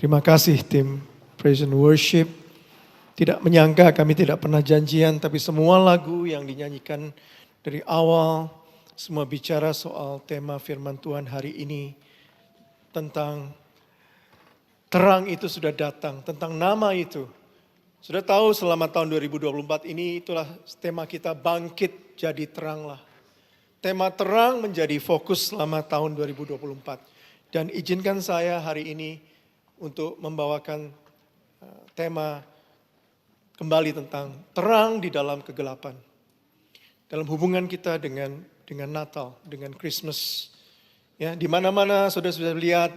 Terima kasih tim Praise and Worship. Tidak menyangka kami tidak pernah janjian, tapi semua lagu yang dinyanyikan dari awal, semua bicara soal tema firman Tuhan hari ini. Tentang terang itu sudah datang, tentang nama itu. Sudah tahu selama tahun 2024 ini itulah tema kita, bangkit jadi teranglah. Tema terang menjadi fokus selama tahun 2024. Dan izinkan saya hari ini untuk membawakan tema kembali tentang terang di dalam kegelapan. Dalam hubungan kita dengan Natal, dengan Christmas. Ya, di mana-mana saudara sudah lihat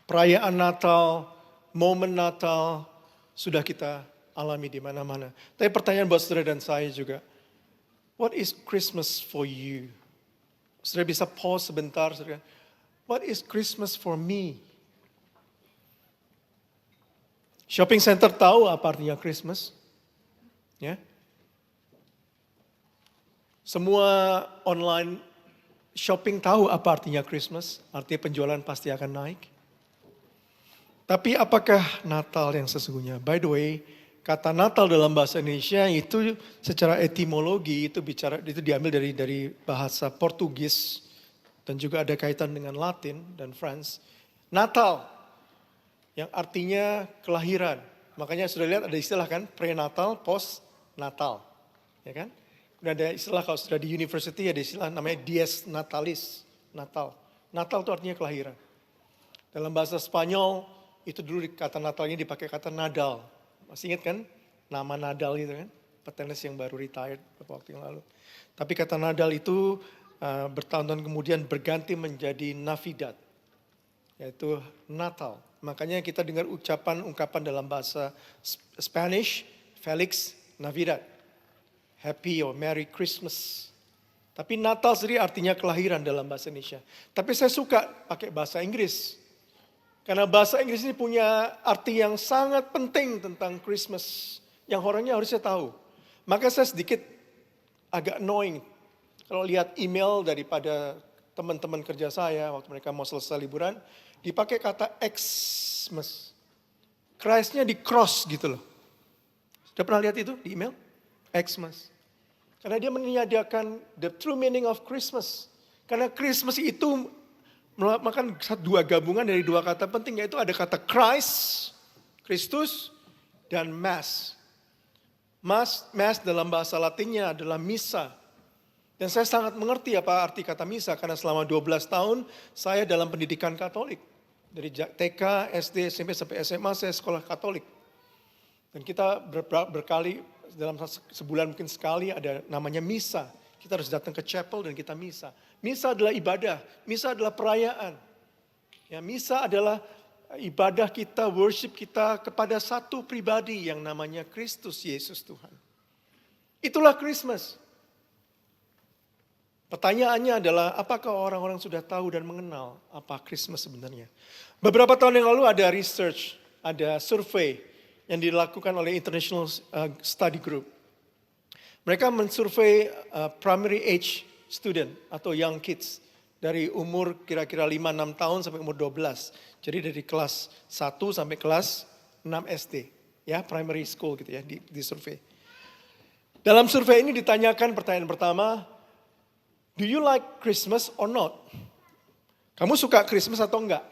perayaan Natal, momen Natal sudah kita alami di mana-mana. Tapi pertanyaan buat saudara dan saya juga, what is Christmas for you? Saudara bisa pause sebentar, saudara. What is Christmas for me? Shopping center tahu apa artinya Christmas? Ya. Semua online shopping tahu apa artinya Christmas? Artinya penjualan pasti akan naik. Tapi apakah Natal yang sesungguhnya? By the way, kata Natal dalam bahasa Indonesia itu secara etimologi itu diambil dari bahasa Portugis dan juga ada kaitan dengan Latin dan France. Natal yang artinya kelahiran. Makanya sudah lihat ada istilah kan, prenatal, post-natal. Ya kan? Kemudian ada istilah kalau sudah di university ada istilah namanya dies natalis, Natal. Natal itu artinya kelahiran. Dalam bahasa Spanyol itu dulu kata Natal ini dipakai kata Nadal. Masih ingat kan nama Nadal itu kan? Petenis yang baru retired beberapa waktu yang lalu. Tapi kata Nadal itu bertahun-tahun kemudian berganti menjadi Navidad. Yaitu Natal. Makanya kita dengar ungkapan dalam bahasa Spanish, Felix Navidad. Happy or Merry Christmas. Tapi Natal sendiri artinya kelahiran dalam bahasa Indonesia. Tapi saya suka pakai bahasa Inggris. Karena bahasa Inggris ini punya arti yang sangat penting tentang Christmas. Yang orangnya harusnya tahu. Maka saya sedikit agak annoying. Kalau lihat email daripada teman-teman kerja saya waktu mereka mau selesai liburan. Dipakai kata Xmas. Christ-nya di cross gitu loh. Sudah pernah lihat itu di email? Xmas. Karena dia menyediakan the true meaning of Christmas. Karena Christmas itu makan dua gabungan dari dua kata penting, yaitu ada kata Christ, Kristus, dan Mass. Mass dalam bahasa Latinnya adalah misa. Dan saya sangat mengerti apa arti kata misa, karena selama 12 tahun saya dalam pendidikan Katolik. Dari TK, SD, SMP, sampai SMA saya sekolah Katolik. Dan kita berkali, dalam sebulan mungkin sekali ada namanya misa. Kita harus datang ke chapel dan kita misa. Misa adalah ibadah, misa adalah perayaan. Ya, misa adalah ibadah kita, worship kita kepada satu pribadi yang namanya Kristus Yesus Tuhan. Itulah Christmas. Pertanyaannya adalah apakah orang-orang sudah tahu dan mengenal apa Christmas sebenarnya? Beberapa tahun yang lalu ada research, ada survei yang dilakukan oleh International Study Group. Mereka mensurvei primary age student atau young kids dari umur kira-kira 5-6 tahun sampai umur 12. Jadi dari kelas 1 sampai kelas 6 SD, ya primary school gitu ya di survei. Dalam survei ini ditanyakan pertanyaan pertama, do you like Christmas or not? Kamu suka Christmas atau enggak?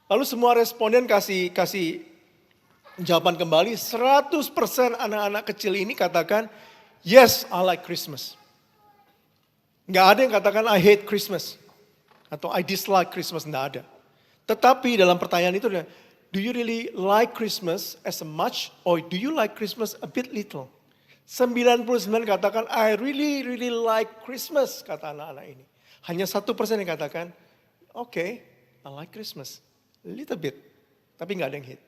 Lalu semua responden kasih jawaban kembali, 100% anak-anak kecil ini katakan, yes, I like Christmas. Nggak ada yang katakan, I hate Christmas. Atau I dislike Christmas, nggak ada. Tetapi dalam pertanyaan itu, do you really like Christmas as much, or do you like Christmas a bit little? 99 katakan, I really like Christmas, kata anak-anak ini. Hanya 1% yang katakan, okay, I like Christmas, a little bit. Tapi nggak ada yang hate.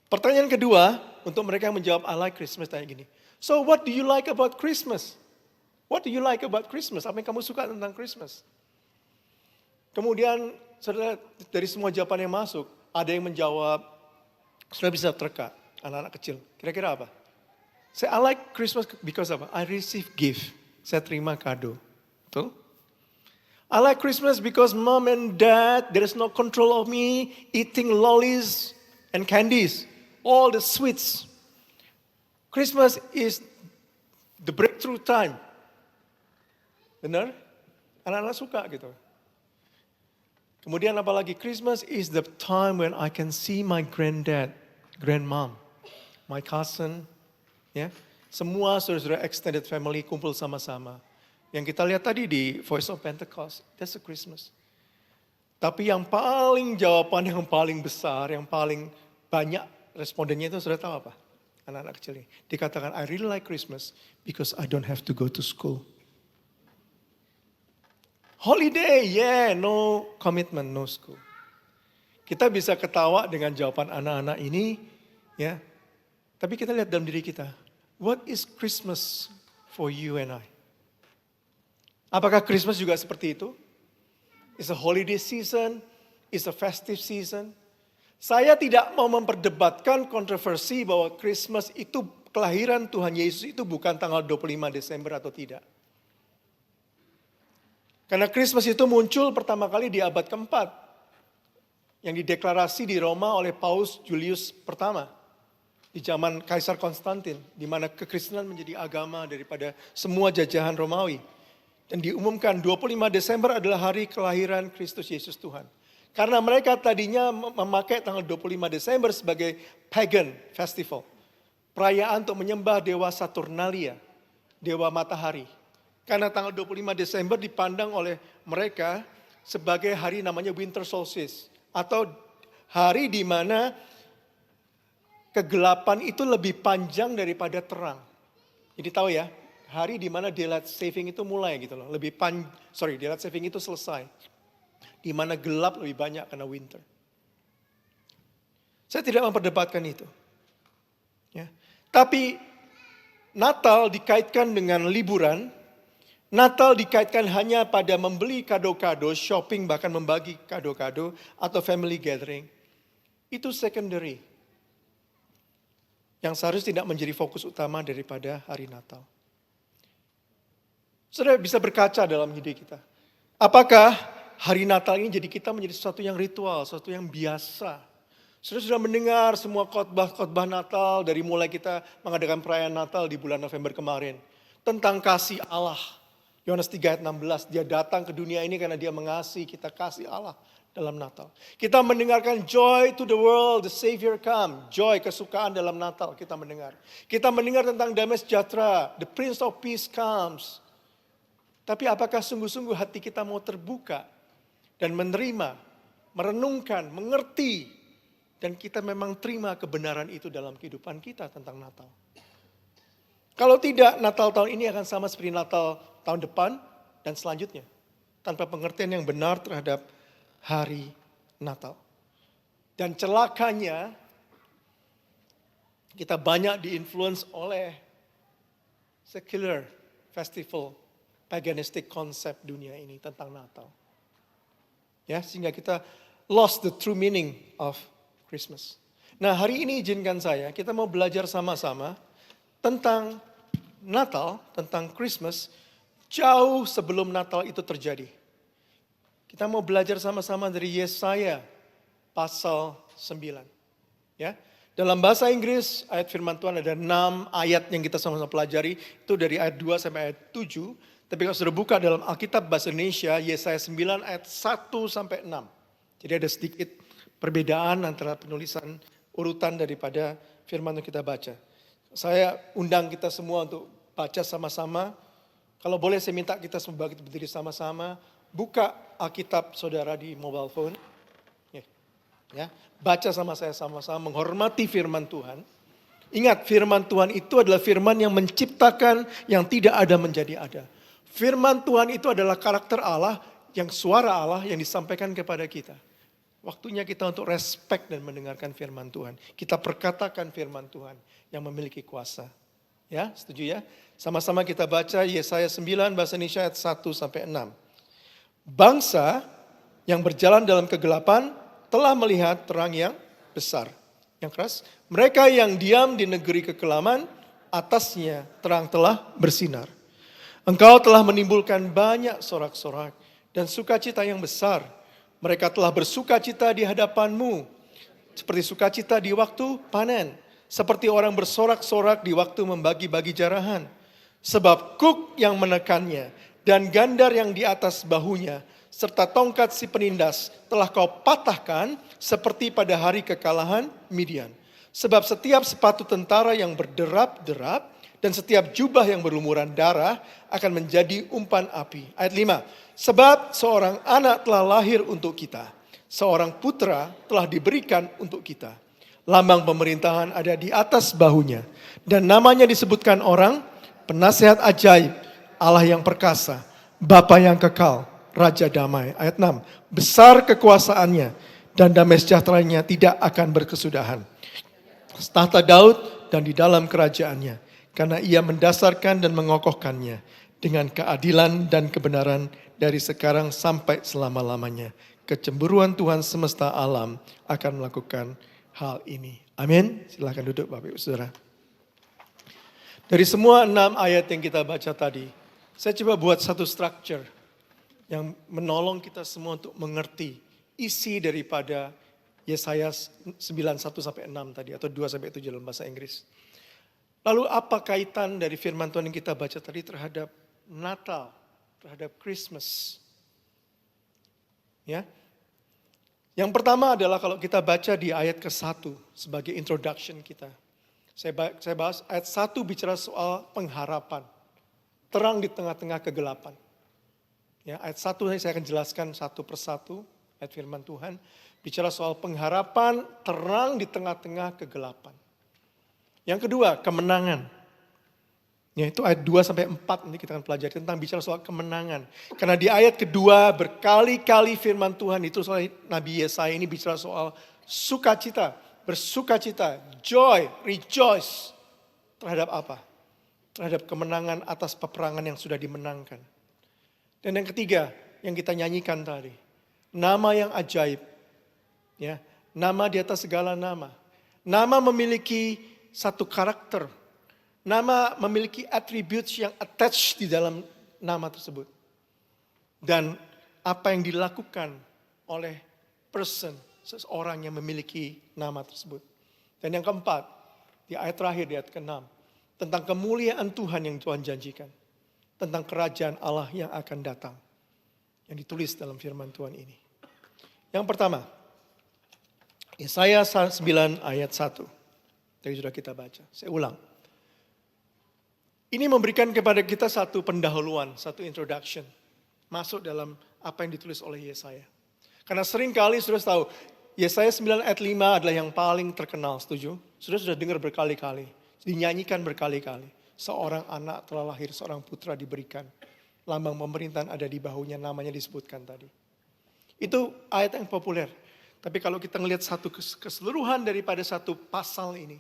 Pertanyaan kedua, untuk mereka yang menjawab I like Christmas, tanya gini. So what do you like about Christmas? What do you like about Christmas? Apa yang kamu suka tentang Christmas? Kemudian saudara, dari semua jawaban yang masuk, ada yang menjawab, sudah bisa terka, anak-anak kecil. Kira-kira apa? Saya I like Christmas because apa? I receive gift. Saya terima kado. Betul? I like Christmas because mom and dad, there is no control of me eating lollies and candies, all the sweets. Christmas is the breakthrough time. Benar? Anak-anak suka gitu. Kemudian apalagi Christmas is the time when I can see my granddad, grandmom, my cousin, ya. Semua saudara-saudara extended family kumpul sama-sama. Yang kita lihat tadi di Voice of Pentecost, that's a Christmas. Tapi jawaban yang paling besar, yang paling banyak respondennya itu sudah tahu apa? Anak-anak kecil ini. Dikatakan, I really like Christmas because I don't have to go to school. Holiday, yeah, no commitment, no school. Kita bisa ketawa dengan jawaban anak-anak ini, ya. Tapi kita lihat dalam diri kita, what is Christmas for you and I? Apakah Christmas juga seperti itu? It's a holiday season, it's a festive season. Saya tidak mau memperdebatkan kontroversi bahwa Christmas itu kelahiran Tuhan Yesus itu bukan tanggal 25 Desember atau tidak. Karena Christmas itu muncul pertama kali di abad keempat. Yang dideklarasi di Roma oleh Paus Julius pertama. Di zaman Kaisar Konstantin. Di mana kekristenan menjadi agama daripada semua jajahan Romawi. Dan diumumkan 25 Desember adalah hari kelahiran Kristus Yesus Tuhan. Karena mereka tadinya memakai tanggal 25 Desember sebagai pagan festival. Perayaan untuk menyembah dewa Saturnalia, dewa matahari. Karena tanggal 25 Desember dipandang oleh mereka sebagai hari namanya winter solstice. Atau hari di mana kegelapan itu lebih panjang daripada terang. Jadi tahu ya, hari di mana daylight saving itu mulai gitu loh. Daylight saving itu selesai. Di mana gelap lebih banyak karena winter. Saya tidak memperdebatkan itu. Ya. Tapi Natal dikaitkan dengan liburan. Natal dikaitkan hanya pada membeli kado-kado, shopping, bahkan membagi kado-kado, atau family gathering. Itu secondary. Yang seharusnya tidak menjadi fokus utama daripada hari Natal. Saudara bisa berkaca dalam hidup kita. Apakah hari Natal ini jadi kita menjadi sesuatu yang ritual, sesuatu yang biasa. Saudara sudah mendengar semua khotbah-khotbah Natal dari mulai kita mengadakan perayaan Natal di bulan November kemarin. Tentang kasih Allah. Yohanes 3 ayat 16, dia datang ke dunia ini karena dia mengasihi kita, kasih Allah dalam Natal. Kita mendengarkan joy to the world, the Savior come. Joy, kesukaan dalam Natal kita mendengar. Kita mendengar tentang damai sejahtera, the Prince of Peace comes. Tapi apakah sungguh-sungguh hati kita mau terbuka dan menerima, merenungkan, mengerti, dan kita memang terima kebenaran itu dalam kehidupan kita tentang Natal. Kalau tidak, Natal tahun ini akan sama seperti Natal tahun depan dan selanjutnya. Tanpa pengertian yang benar terhadap hari Natal. Dan celakanya, kita banyak diinfluence oleh secular festival, paganistic konsep dunia ini tentang Natal. Ya, sehingga kita lost the true meaning of Christmas. Nah, hari ini izinkan saya, kita mau belajar sama-sama tentang Natal, tentang Christmas, jauh sebelum Natal itu terjadi. Kita mau belajar sama-sama dari Yesaya pasal 9. Ya. Dalam bahasa Inggris, ayat firman Tuhan ada 6 ayat yang kita sama-sama pelajari. Itu dari ayat 2 sampai ayat 7. Tapi kalau sudah buka dalam Alkitab bahasa Indonesia, Yesaya 9 ayat 1 sampai 6. Jadi ada sedikit perbedaan antara penulisan urutan daripada firman yang kita baca. Saya undang kita semua untuk baca sama-sama. Kalau boleh saya minta kita semua berdiri sama-sama. Buka Alkitab saudara di mobile phone. Ya, baca sama saya sama-sama, menghormati firman Tuhan. Ingat, firman Tuhan itu adalah firman yang menciptakan yang tidak ada menjadi ada. Firman Tuhan itu adalah karakter Allah, yang suara Allah yang disampaikan kepada kita. Waktunya kita untuk respect dan mendengarkan firman Tuhan. Kita perkatakan firman Tuhan yang memiliki kuasa. Ya, setuju ya? Sama-sama kita baca Yesaya 9 bahasa Indonesia ayat 1 sampai 6. Bangsa yang berjalan dalam kegelapan telah melihat terang yang besar. Yang keras. Mereka yang diam di negeri kekelaman, atasnya terang telah bersinar. Engkau telah menimbulkan banyak sorak-sorak dan sukacita yang besar. Mereka telah bersukacita di hadapan-Mu, seperti sukacita di waktu panen, seperti orang bersorak-sorak di waktu membagi-bagi jarahan. Sebab kuk yang menekannya dan gandar yang di atas bahunya, serta tongkat si penindas telah Kau patahkan seperti pada hari kekalahan Midian. Sebab setiap sepatu tentara yang berderap-derap dan setiap jubah yang berlumuran darah akan menjadi umpan api. Ayat 5. Sebab seorang anak telah lahir untuk kita, seorang putra telah diberikan untuk kita. Lambang pemerintahan ada di atas bahunya, dan namanya disebutkan orang, Penasihat ajaib, Allah yang perkasa, Bapa yang kekal, Raja damai. Ayat 6. Besar kekuasaannya dan damai sejahteranya tidak akan berkesudahan. Tahta Daud dan di dalam kerajaannya, karena ia mendasarkan dan mengokohkannya dengan keadilan dan kebenaran dari sekarang sampai selama-lamanya. Kecemburuan Tuhan semesta alam akan melakukan hal ini. Amin. Silakan duduk Bapak Ibu Saudara. Dari semua 6 ayat yang kita baca tadi, saya coba buat satu structure yang menolong kita semua untuk mengerti isi daripada Yesaya 9:1-6 tadi, atau 2-7 dalam bahasa Inggris. Lalu apa kaitan dari firman Tuhan yang kita baca tadi terhadap Natal, terhadap Christmas? Ya. Yang pertama adalah kalau kita baca di ayat ke-1 sebagai introduction kita. Saya bahas ayat 1 bicara soal pengharapan. Terang di tengah-tengah kegelapan. Ya, ayat 1 saya akan jelaskan satu persatu ayat firman Tuhan. Bicara soal pengharapan, terang di tengah-tengah kegelapan. Yang kedua, kemenangan. Yaitu ayat 2-4 nanti kita akan pelajari tentang bicara soal kemenangan. Karena di ayat kedua berkali-kali firman Tuhan itu soal Nabi Yesaya ini bicara soal sukacita, bersukacita, joy, rejoice. Terhadap apa? Terhadap kemenangan atas peperangan yang sudah dimenangkan. Dan yang ketiga, yang kita nyanyikan tadi. Nama yang ajaib. Ya, nama di atas segala nama. Nama memiliki satu karakter. Nama memiliki attributes yang attached di dalam nama tersebut. Dan apa yang dilakukan oleh seseorang yang memiliki nama tersebut. Dan yang keempat, di ayat terakhir, di ayat ke-6. Tentang kemuliaan Tuhan yang Tuhan janjikan. Tentang kerajaan Allah yang akan datang. Yang ditulis dalam firman Tuhan ini. Yang pertama, Yesaya 9 ayat 1. Tadi sudah kita baca, saya ulang. Ini memberikan kepada kita satu pendahuluan, satu introduction. Masuk dalam apa yang ditulis oleh Yesaya. Karena sering kali sudah tahu, Yesaya 9 ayat 5 adalah yang paling terkenal, setuju? Sudah dengar berkali-kali, dinyanyikan berkali-kali. Seorang anak telah lahir, seorang putra diberikan. Lambang pemerintahan ada di bahunya, namanya disebutkan tadi. Itu ayat yang populer. Tapi kalau kita melihat satu keseluruhan daripada satu pasal ini,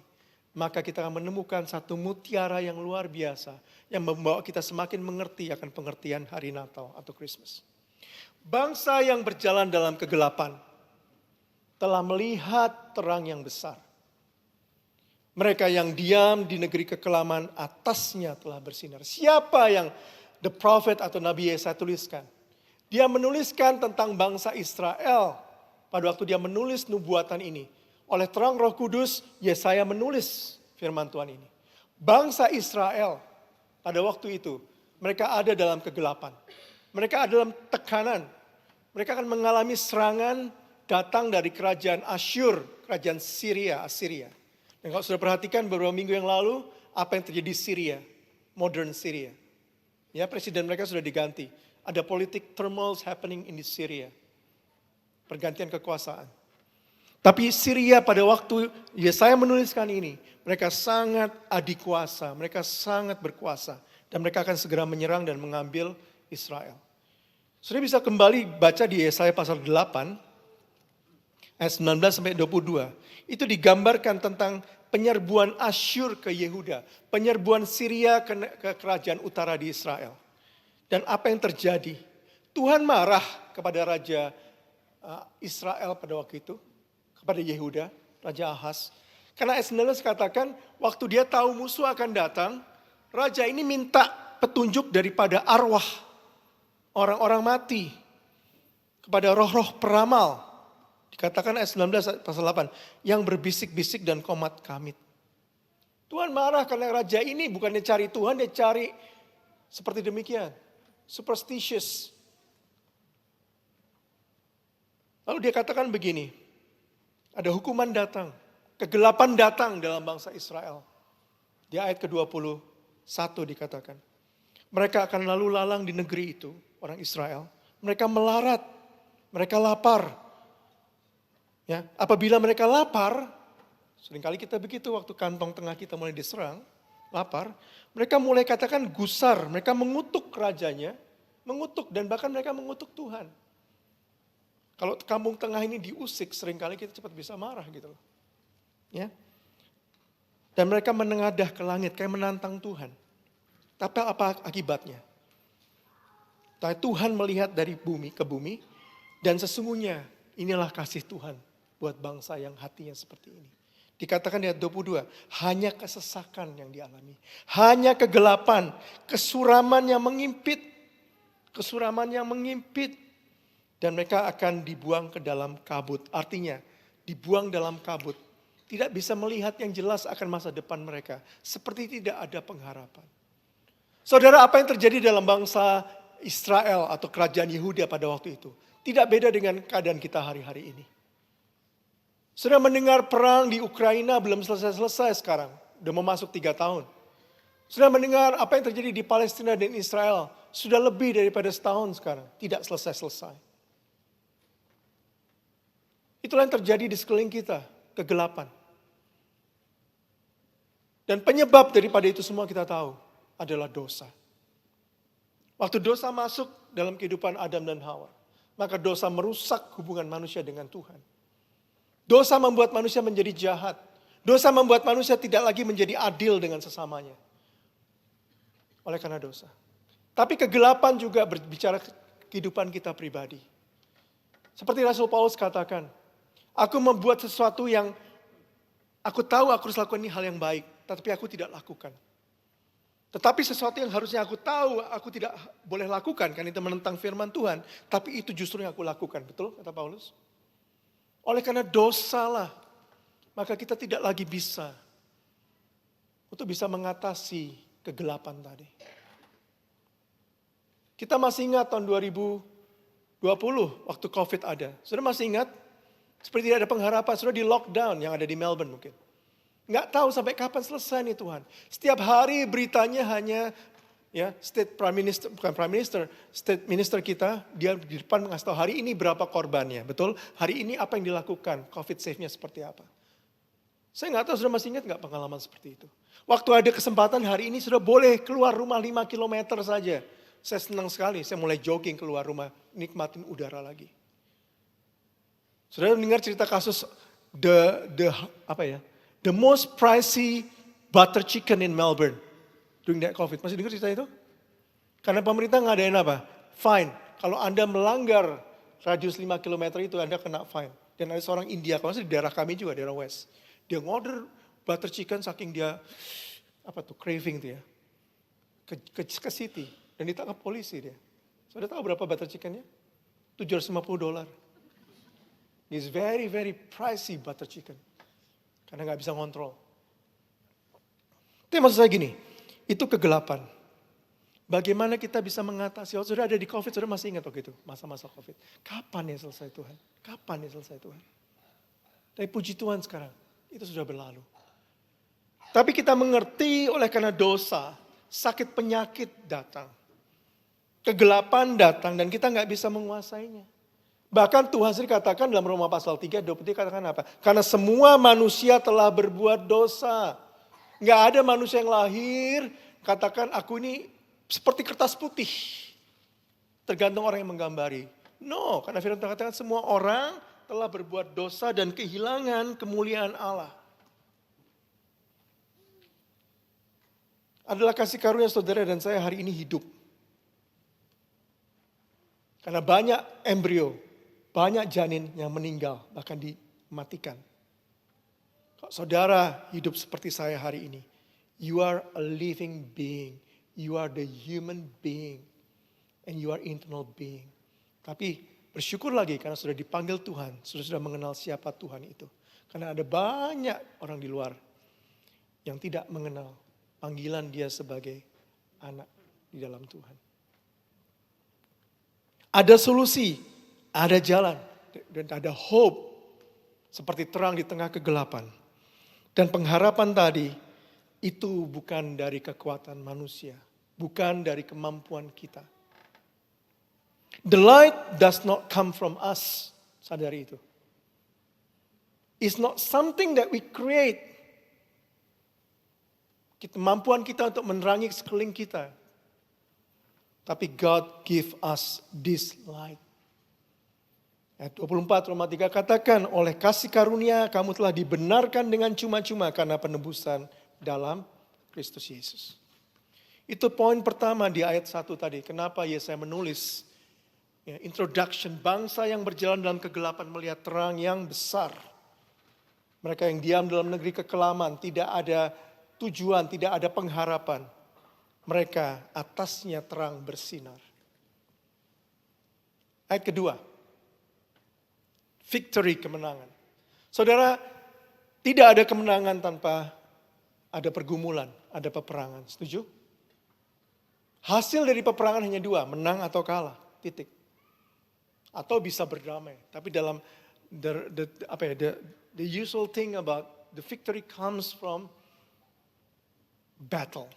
maka kita akan menemukan satu mutiara yang luar biasa yang membawa kita semakin mengerti akan pengertian hari Natal atau Christmas. Bangsa yang berjalan dalam kegelapan telah melihat terang yang besar. Mereka yang diam di negeri kekelaman atasnya telah bersinar. Siapa yang the prophet atau Nabi Yesaya tuliskan? Dia menuliskan tentang bangsa Israel. Pada waktu dia menulis nubuatan ini. Oleh terang Roh Kudus, Yesaya menulis firman Tuhan ini. Bangsa Israel pada waktu itu, mereka ada dalam kegelapan. Mereka ada dalam tekanan. Mereka akan mengalami serangan datang dari kerajaan Asyur, kerajaan Assyria. Dan kalau sudah perhatikan beberapa minggu yang lalu, apa yang terjadi di Syria, modern Syria. Ya, presiden mereka sudah diganti. Ada politik turmoil happening in Syria. Pergantian kekuasaan. Tapi Syria pada waktu Yesaya menuliskan ini, mereka sangat adikuasa, mereka sangat berkuasa. Dan mereka akan segera menyerang dan mengambil Israel. Sudah bisa kembali baca di Yesaya pasal 8, ayat 19-22. Itu digambarkan tentang penyerbuan Asyur ke Yehuda. Penyerbuan Syria ke kerajaan utara di Israel. Dan apa yang terjadi? Tuhan marah kepada Raja Israel pada waktu itu. Kepada Yehuda, Raja Ahaz. Karena ayat 19 katakan, waktu dia tahu musuh akan datang, Raja ini minta petunjuk daripada arwah orang-orang mati kepada roh-roh peramal. Dikatakan ayat 19 pasal 8, yang berbisik-bisik dan komat kamit. Tuhan marah karena raja ini bukannya cari Tuhan, dia cari seperti demikian. Superstitious. Lalu dia katakan begini, ada hukuman datang, kegelapan datang dalam bangsa Israel. Di ayat ke-21 dikatakan, mereka akan lalu lalang di negeri itu, orang Israel. Mereka melarat, mereka lapar. Ya, apabila mereka lapar, seringkali kita begitu waktu kantong tengah kita mulai diserang, lapar. Mereka mulai katakan gusar, mereka mengutuk rajanya, mengutuk dan bahkan mereka mengutuk Tuhan. Kalau kampung tengah ini diusik, seringkali kita cepat bisa marah gitu loh. Ya. Dan mereka menengadah ke langit, kayak menantang Tuhan. Tapi apa akibatnya? Tapi Tuhan melihat dari bumi ke bumi, dan sesungguhnya inilah kasih Tuhan buat bangsa yang hatinya seperti ini. Dikatakan di ayat 22, hanya kesesakan yang dialami. Hanya kegelapan, kesuraman yang mengimpit. Kesuraman yang mengimpit. Dan mereka akan dibuang ke dalam kabut. Artinya, dibuang dalam kabut. Tidak bisa melihat yang jelas akan masa depan mereka. Seperti tidak ada pengharapan. Saudara, apa yang terjadi dalam bangsa Israel atau kerajaan Yehuda pada waktu itu? Tidak beda dengan keadaan kita hari-hari ini. Sudah mendengar perang di Ukraina belum selesai-selesai sekarang. Sudah mau masuk 3 tahun. Sudah mendengar apa yang terjadi di Palestina dan Israel. Sudah lebih daripada setahun sekarang. Tidak selesai-selesai. Itulah yang terjadi di sekeliling kita. Kegelapan. Dan penyebab daripada itu semua kita tahu. Adalah dosa. Waktu dosa masuk dalam kehidupan Adam dan Hawa. Maka dosa merusak hubungan manusia dengan Tuhan. Dosa membuat manusia menjadi jahat. Dosa membuat manusia tidak lagi menjadi adil dengan sesamanya. Oleh karena dosa. Tapi kegelapan juga berbicara kehidupan kita pribadi. Seperti Rasul Paulus katakan, aku membuat sesuatu yang aku tahu aku harus lakukan ini hal yang baik, tetapi aku tidak lakukan. Tetapi sesuatu yang harusnya aku tahu, aku tidak boleh lakukan, karena itu menentang firman Tuhan. Tapi itu justru yang aku lakukan, betul kata Paulus? Oleh karena dosalah, maka kita tidak lagi bisa untuk bisa mengatasi kegelapan tadi. Kita masih ingat tahun 2020, waktu COVID ada. Sudah masih ingat? Seperti tidak ada pengharapan, sudah di lockdown yang ada di Melbourne mungkin. Nggak tahu sampai kapan selesai nih Tuhan. Setiap hari beritanya hanya ya state minister kita, dia di depan mengasih tahu hari ini berapa korbannya, betul? Hari ini apa yang dilakukan, COVID safe-nya seperti apa. Saya nggak tahu sudah masih ingat nggak pengalaman seperti itu. Waktu ada kesempatan hari ini sudah boleh keluar rumah 5 kilometer saja. Saya senang sekali, saya mulai jogging keluar rumah, nikmatin udara lagi. Sudah mendengar cerita kasus the most pricey butter chicken in Melbourne during that COVID. Masih dengar cerita itu? Karena pemerintah ngadain apa? Fine. Kalau Anda melanggar radius 5 km itu Anda kena fine. Dan ada seorang India, kalau di daerah kami juga, daerah West. Dia ngorder butter chicken saking dia craving tuh ya. Ke city dan ditangkap polisi dia. Sudah tahu berapa butter chickennya? $750. It's very very pricey butter chicken. Karena nggak bisa ngontrol. Itu maksud saya gini, itu kegelapan. Bagaimana kita bisa mengatasi, waktu sudah ada di COVID, sudah masih ingat waktu itu, masa-masa COVID. Kapan ya selesai Tuhan? Kapan ya selesai Tuhan? Tapi puji Tuhan sekarang, itu sudah berlalu. Tapi kita mengerti oleh karena dosa, sakit penyakit datang. Kegelapan datang dan kita nggak bisa menguasainya. Bahkan Tuhan sendiri katakan dalam Roma pasal 3, 23 katakan apa? Karena semua manusia telah berbuat dosa. Nggak ada manusia yang lahir, katakan aku ini seperti kertas putih. Tergantung orang yang menggambari. No, karena firman Tuhan katakan semua orang telah berbuat dosa dan kehilangan kemuliaan Allah. Adalah kasih karunia saudara dan saya hari ini hidup. Karena banyak embrio, banyak janin yang meninggal, bahkan dimatikan. Kalau saudara hidup seperti saya hari ini, you are a living being. You are the human being. And you are internal being. Tapi bersyukur lagi karena sudah dipanggil Tuhan, sudah mengenal siapa Tuhan itu. Karena ada banyak orang di luar yang tidak mengenal panggilan dia sebagai anak di dalam Tuhan. Ada solusi, ada jalan, dan ada hope seperti terang di tengah kegelapan. Dan pengharapan tadi itu bukan dari kekuatan manusia, bukan dari kemampuan kita. The light does not come from us, sadari itu. It's not something that we create. Kemampuan kita untuk menerangi sekeliling kita. Tapi God give us this light. Ayat 24 Roma 3 katakan, oleh kasih karunia kamu telah dibenarkan dengan cuma-cuma karena penebusan dalam Kristus Yesus. Itu poin pertama di ayat 1 tadi. Kenapa Yesaya menulis introduction, bangsa yang berjalan dalam kegelapan melihat terang yang besar. Mereka yang diam dalam negeri kekelaman, tidak ada tujuan, tidak ada pengharapan. Mereka atasnya terang bersinar. Ayat kedua, victory, kemenangan. Saudara, tidak ada kemenangan tanpa ada pergumulan, ada peperangan. Setuju? Hasil dari peperangan hanya dua, menang atau kalah, titik. Atau bisa berdamai. Tapi dalam the usual thing about the victory comes from battle.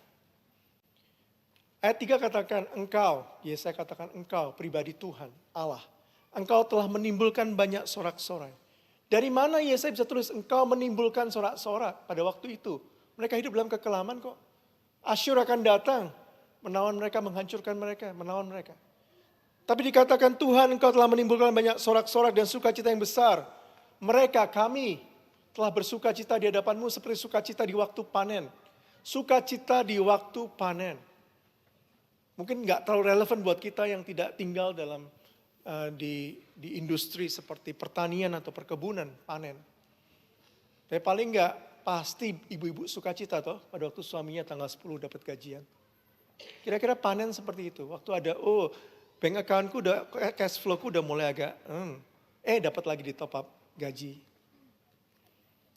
Ayat 3 katakan engkau, Yesaya katakan engkau pribadi Tuhan, Allah. Engkau telah menimbulkan banyak sorak-sorai. Dari mana Yesaya bisa tulis engkau menimbulkan sorak-sorak pada waktu itu? Mereka hidup dalam kekelaman kok. Asyur akan datang, menawan mereka, menghancurkan mereka, menawan mereka. Tapi dikatakan Tuhan engkau telah menimbulkan banyak sorak-sorak dan sukacita yang besar. Mereka, kami telah bersukacita di hadapanmu seperti sukacita di waktu panen. Sukacita di waktu panen. Mungkin nggak terlalu relevan buat kita yang tidak tinggal dalam di industri seperti pertanian atau perkebunan, panen. Tapi paling nggak pasti ibu-ibu sukacita toh pada waktu suaminya tanggal 10 dapat gajian. Kira-kira panen seperti itu. Waktu ada, bank account-ku udah, cash flow-ku udah mulai agak, dapat lagi di top up gaji.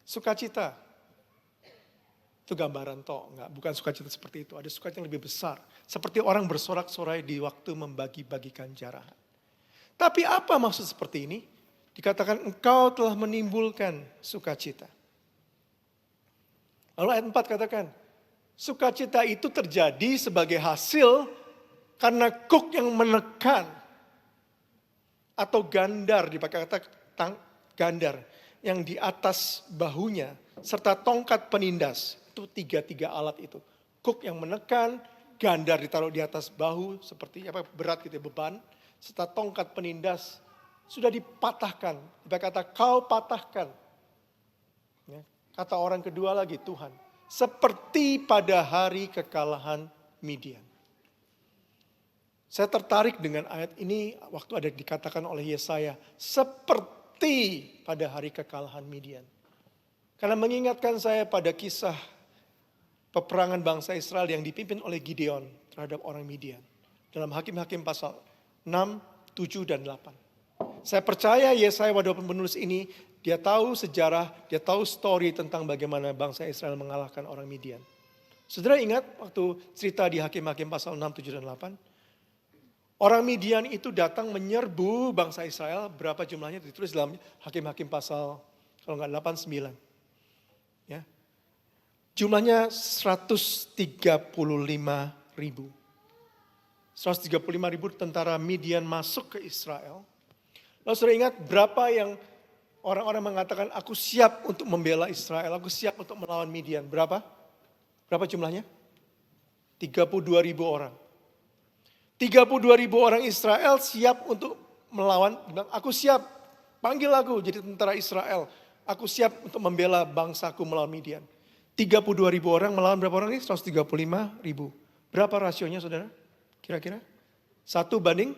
Sukacita. Itu gambaran toh, bukan sukacita seperti itu. Ada sukacita yang lebih besar. Seperti orang bersorak-sorai di waktu membagi-bagikan jarahan. Tapi apa maksud seperti ini? Dikatakan engkau telah menimbulkan sukacita. Lalu ayat 4 katakan, sukacita itu terjadi sebagai hasil karena kuk yang menekan. Atau gandar, dipakai kata gandar. Yang di atas bahunya, serta tongkat penindas. Itu tiga alat itu. Kuk yang menekan, gandar ditaruh di atas bahu seperti berat gitu ya, beban. Serta tongkat penindas sudah dipatahkan. Kata kau patahkan. Ya, kata orang kedua lagi Tuhan. Seperti pada hari kekalahan Midian. Saya tertarik dengan ayat ini waktu ada dikatakan oleh Yesaya. Seperti pada hari kekalahan Midian. Karena mengingatkan saya pada kisah peperangan bangsa Israel yang dipimpin oleh Gideon terhadap orang Midian. Dalam Hakim-Hakim pasal 6, 7, dan 8. Saya percaya Yesaya walaupun menulis ini, dia tahu sejarah, dia tahu story tentang bagaimana bangsa Israel mengalahkan orang Midian. Saudara ingat waktu cerita di Hakim-Hakim pasal 6, 7, dan 8? Orang Midian itu datang menyerbu bangsa Israel, berapa jumlahnya ditulis dalam Hakim-Hakim pasal, kalau nggak 8, 9. Ya. Jumlahnya 135.000. 135.000 tentara Midian masuk ke Israel. Lalu saudara ingat berapa yang orang-orang mengatakan aku siap untuk membela Israel, aku siap untuk melawan Midian. Berapa? Berapa jumlahnya? 32.000 orang. 32.000 orang Israel siap untuk melawan, bilang aku siap, panggil aku jadi tentara Israel. Aku siap untuk membela bangsaku melawan Midian. 32.000 orang melawan berapa orang ini? 135.000. Berapa rasionya saudara? Kira-kira? 1:4.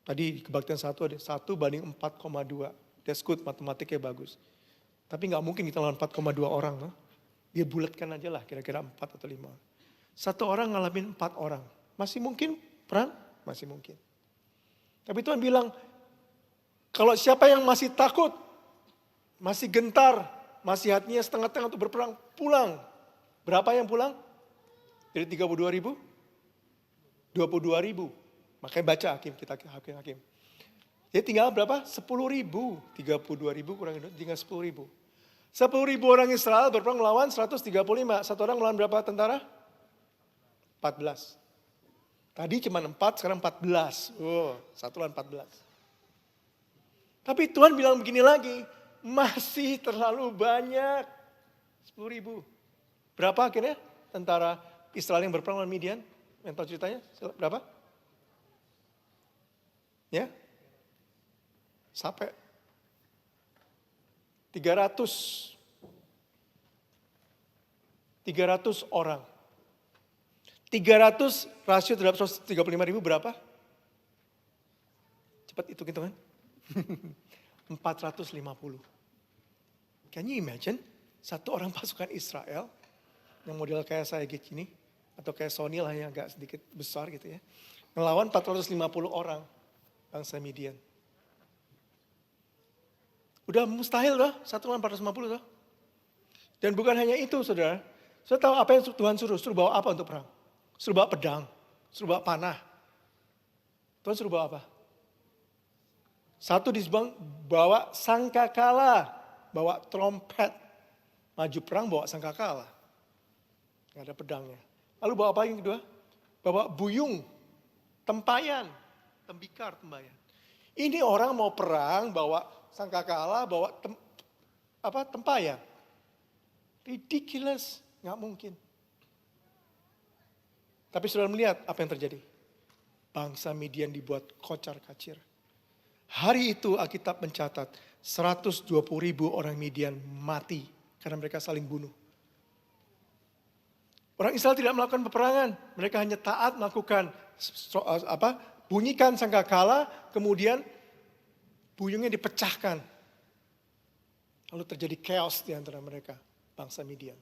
Tadi kebaktian 1 ada 1:4,2. That's good, matematiknya bagus. Tapi gak mungkin kita lawan 4,2 orang. No? Dia bulatkan aja lah kira-kira 4 atau 5. Satu orang ngalamin 4 orang. Masih mungkin perang? Masih mungkin. Tapi Tuhan bilang, kalau siapa yang masih takut, masih gentar, masih hatinya setengah-tengah untuk berperang, pulang. Berapa yang pulang? Dari 32.000? 22.000. Makanya baca hakim. Jadi tinggal berapa? 10.000. 32.000 kurang tinggal 10.000. 10.000 orang Israel berperang melawan 135. Satu orang melawan berapa tentara? 14. Tadi cuma 4, sekarang 14. Satu lawan 14. Tapi Tuhan bilang begini lagi, masih terlalu banyak. 10.000. Berapa akhirnya tentara Israel yang berperang melawan Midian? Yang tahu ceritanya? Berapa? Ya? Sampai 300 orang. 300 rasio terhadap 135.000 berapa? Cepat hitung-hitungan. 450. Can you imagine? Satu orang pasukan Israel, yang model kayak saya gini, atau kayak Sony lah yang agak sedikit besar gitu ya. Ngelawan 450 orang bangsa Midian. Udah mustahil loh, 1 lawan 450 loh. Dan bukan hanya itu saudara. Saudara tahu apa yang Tuhan suruh? Suruh bawa apa untuk perang? Suruh bawa pedang, suruh bawa panah. Tuhan suruh bawa apa? Satu disebut bawa sangkakala, bawa trompet. Maju perang bawa sangkakala. Nggak ada pedangnya. Lalu bawa apa yang kedua? Bawa buyung, tempayan, tembikar, tembayan. Ini orang mau perang bawa sangkakala, bawa tempayan. Ridiculous, nggak mungkin. Tapi saudara melihat apa yang terjadi. Bangsa Midian dibuat kocar-kacir. Hari itu Alkitab mencatat 120.000 orang Midian mati karena mereka saling bunuh. Orang Israel tidak melakukan peperangan, mereka hanya taat melakukan bunyikan sangkakala, kemudian buyungnya dipecahkan. Lalu terjadi chaos di antara mereka, bangsa Midian.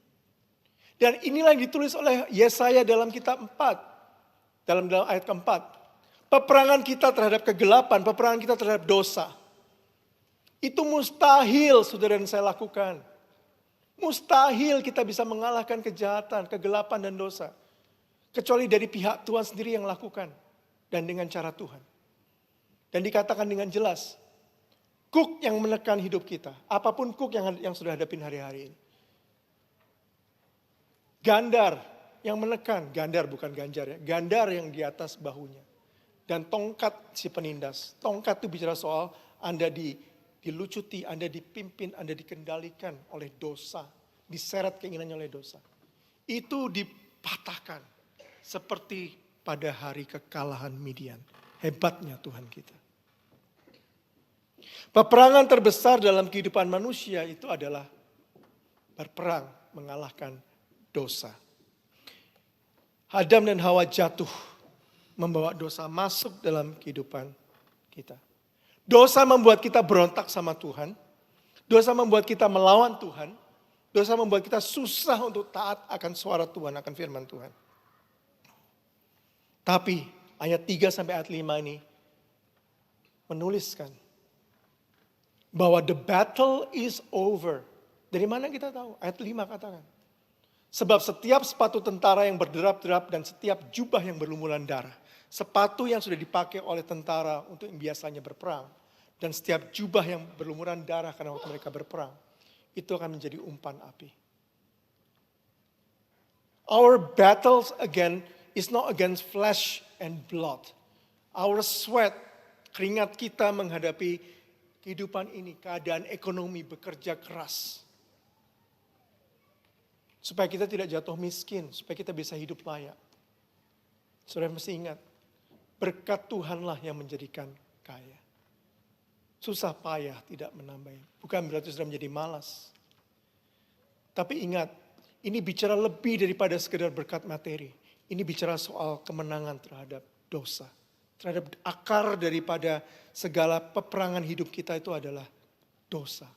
Dan inilah yang ditulis oleh Yesaya dalam kitab 4. Dalam ayat keempat. Peperangan kita terhadap kegelapan, peperangan kita terhadap dosa. Itu mustahil saudara dan saya lakukan. Mustahil kita bisa mengalahkan kejahatan, kegelapan dan dosa. Kecuali dari pihak Tuhan sendiri yang lakukan. Dan dengan cara Tuhan. Dan dikatakan dengan jelas. Cook yang menekan hidup kita. Apapun cook yang sudah hadapin hari-hari ini. Gandar yang menekan, gandar bukan ganjar ya, gandar yang di atas bahunya. Dan tongkat si penindas. Tongkat itu bicara soal Anda dilucuti, Anda dipimpin, Anda dikendalikan oleh dosa. Diseret keinginannya oleh dosa. Itu dipatahkan seperti pada hari kekalahan Midian. Hebatnya Tuhan kita. Peperangan terbesar dalam kehidupan manusia itu adalah berperang mengalahkan dosa. Adam dan Hawa jatuh membawa dosa masuk dalam kehidupan kita. Dosa membuat kita berontak sama Tuhan. Dosa membuat kita melawan Tuhan. Dosa membuat kita susah untuk taat akan suara Tuhan, akan firman Tuhan. Tapi ayat 3 sampai ayat 5 ini menuliskan bahwa the battle is over. Dari mana kita tahu? Ayat 5 katakan. Sebab setiap sepatu tentara yang berderap-derap dan setiap jubah yang berlumuran darah. Sepatu yang sudah dipakai oleh tentara untuk yang biasanya berperang. Dan setiap jubah yang berlumuran darah karena waktu mereka berperang. Itu akan menjadi umpan api. Our battles again is not against flesh and blood. Our sweat, keringat kita menghadapi kehidupan ini. Keadaan ekonomi bekerja keras. Supaya kita tidak jatuh miskin, supaya kita bisa hidup layak. Saudara mesti ingat, berkat Tuhanlah yang menjadikan kaya. Susah payah tidak menambah. Bukan berarti sudah menjadi malas. Tapi ingat, ini bicara lebih daripada sekedar berkat materi. Ini bicara soal kemenangan terhadap dosa. Terhadap akar daripada segala peperangan hidup kita itu adalah dosa.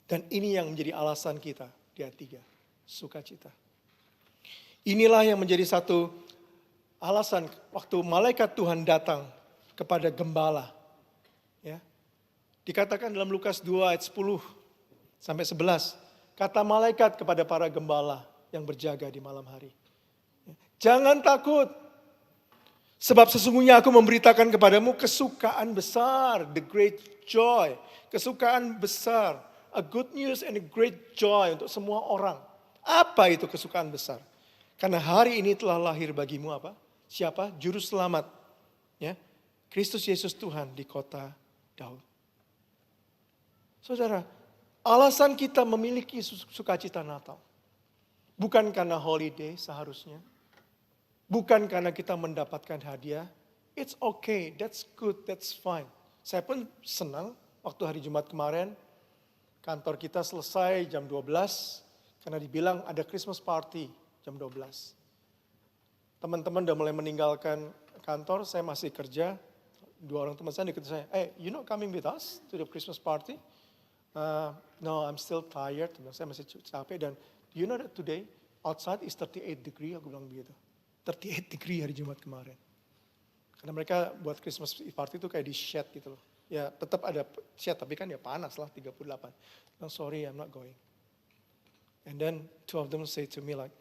Dan ini yang menjadi alasan kita di ayat 3. Sukacita. Inilah yang menjadi satu alasan waktu malaikat Tuhan datang kepada gembala. Ya. Dikatakan dalam Lukas 2 ayat 10 sampai 11. Kata malaikat kepada para gembala yang berjaga di malam hari. Jangan takut. Sebab sesungguhnya aku memberitakan kepadamu kesukaan besar. The great joy. Kesukaan besar. A good news and a great joy untuk semua orang. Apa itu kesukaan besar? Karena hari ini telah lahir bagimu apa? Siapa? Juru selamat. Ya, Kristus Yesus Tuhan di kota Daud. Saudara, alasan kita memiliki sukacita Natal. Bukan karena holiday seharusnya. Bukan karena kita mendapatkan hadiah. It's okay, that's good, that's fine. Saya pun senang waktu hari Jumat kemarin. Kantor kita selesai jam 12. Karena dibilang ada Christmas party jam 12. Teman-teman udah mulai meninggalkan kantor, saya masih kerja. 2 orang teman saya dekat saya, hey, you not coming with us to the Christmas party? No, I'm still tired. Saya masih capek dan you know that today outside is 38 degree, aku bilang begitu. 38 degree hari Jumat kemarin. Karena mereka buat Christmas party itu kayak di shed gitu loh. Ya tetap ada shed tapi kan ya panas lah 38. No, sorry, I'm not going. And then 2 of them say to me like,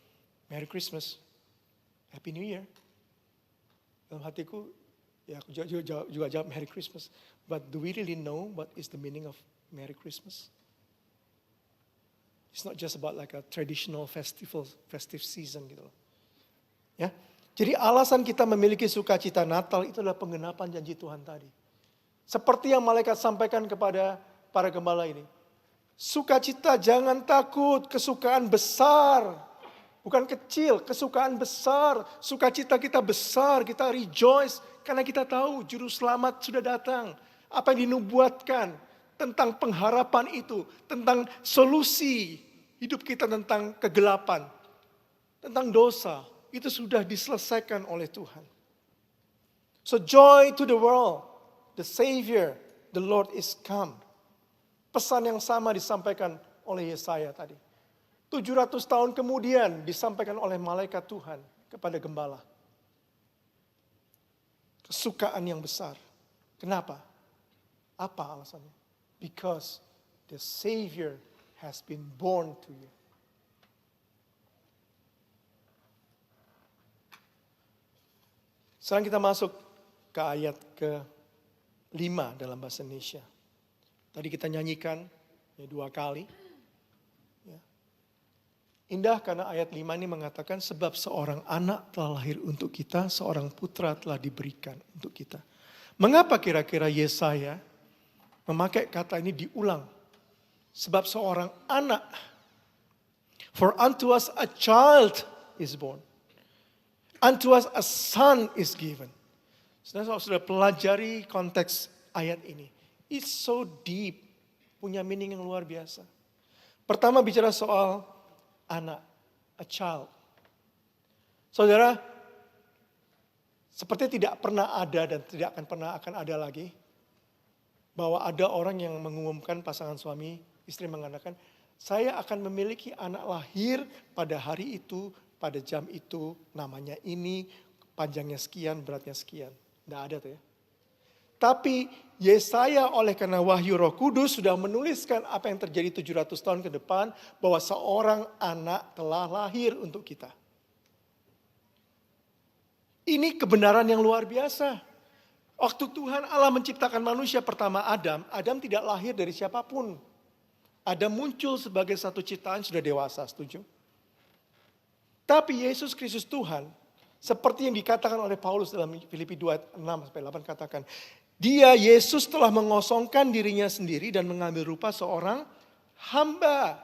Merry Christmas, Happy New Year. Dalam hatiku, ya aku juga jawab Merry Christmas. But do we really know what is the meaning of Merry Christmas? It's not just about like a traditional festive season gitu loh. Ya, jadi alasan kita memiliki sukacita Natal itu adalah penggenapan janji Tuhan tadi. Seperti yang malaikat sampaikan kepada para gembala ini. Sukacita, jangan takut, kesukaan besar. Bukan kecil, kesukaan besar. Sukacita kita besar, kita rejoice. Karena kita tahu juru selamat sudah datang. Apa yang dinubuatkan tentang pengharapan itu. Tentang solusi hidup kita tentang kegelapan. Tentang dosa. Itu sudah diselesaikan oleh Tuhan. So joy to the world. The Savior, the Lord is come. Pesan yang sama disampaikan oleh Yesaya tadi. 700 tahun kemudian disampaikan oleh malaikat Tuhan kepada gembala. Kesukaan yang besar. Kenapa? Apa alasannya? Because the Savior has been born to you. Sekarang kita masuk ke ayat ke-5 dalam bahasa Indonesia. Tadi kita nyanyikan ya, 2 kali. Ya. Indah karena ayat 5 ini mengatakan sebab seorang anak telah lahir untuk kita, seorang putra telah diberikan untuk kita. Mengapa kira-kira Yesaya memakai kata ini diulang? Sebab seorang anak, for unto us a child is born. Unto us a son is given. Saudara sudah pelajari konteks ayat ini. It's so deep, punya meaning yang luar biasa. Pertama bicara soal anak, a child. Saudara, seperti tidak pernah ada dan tidak akan ada lagi, bahwa ada orang yang mengumumkan pasangan suami, istri mengatakan, saya akan memiliki anak lahir pada hari itu, pada jam itu, namanya ini, panjangnya sekian, beratnya sekian. Tidak ada tuh ya. Tapi Yesaya oleh karena wahyu Roh Kudus sudah menuliskan apa yang terjadi 700 tahun ke depan. Bahwa seorang anak telah lahir untuk kita. Ini kebenaran yang luar biasa. Waktu Tuhan Allah menciptakan manusia pertama Adam tidak lahir dari siapapun. Adam muncul sebagai satu ciptaan sudah dewasa, setuju? Tapi Yesus Kristus Tuhan, seperti yang dikatakan oleh Paulus dalam Filipi 2:6-8 katakan, Dia, Yesus telah mengosongkan dirinya sendiri dan mengambil rupa seorang hamba.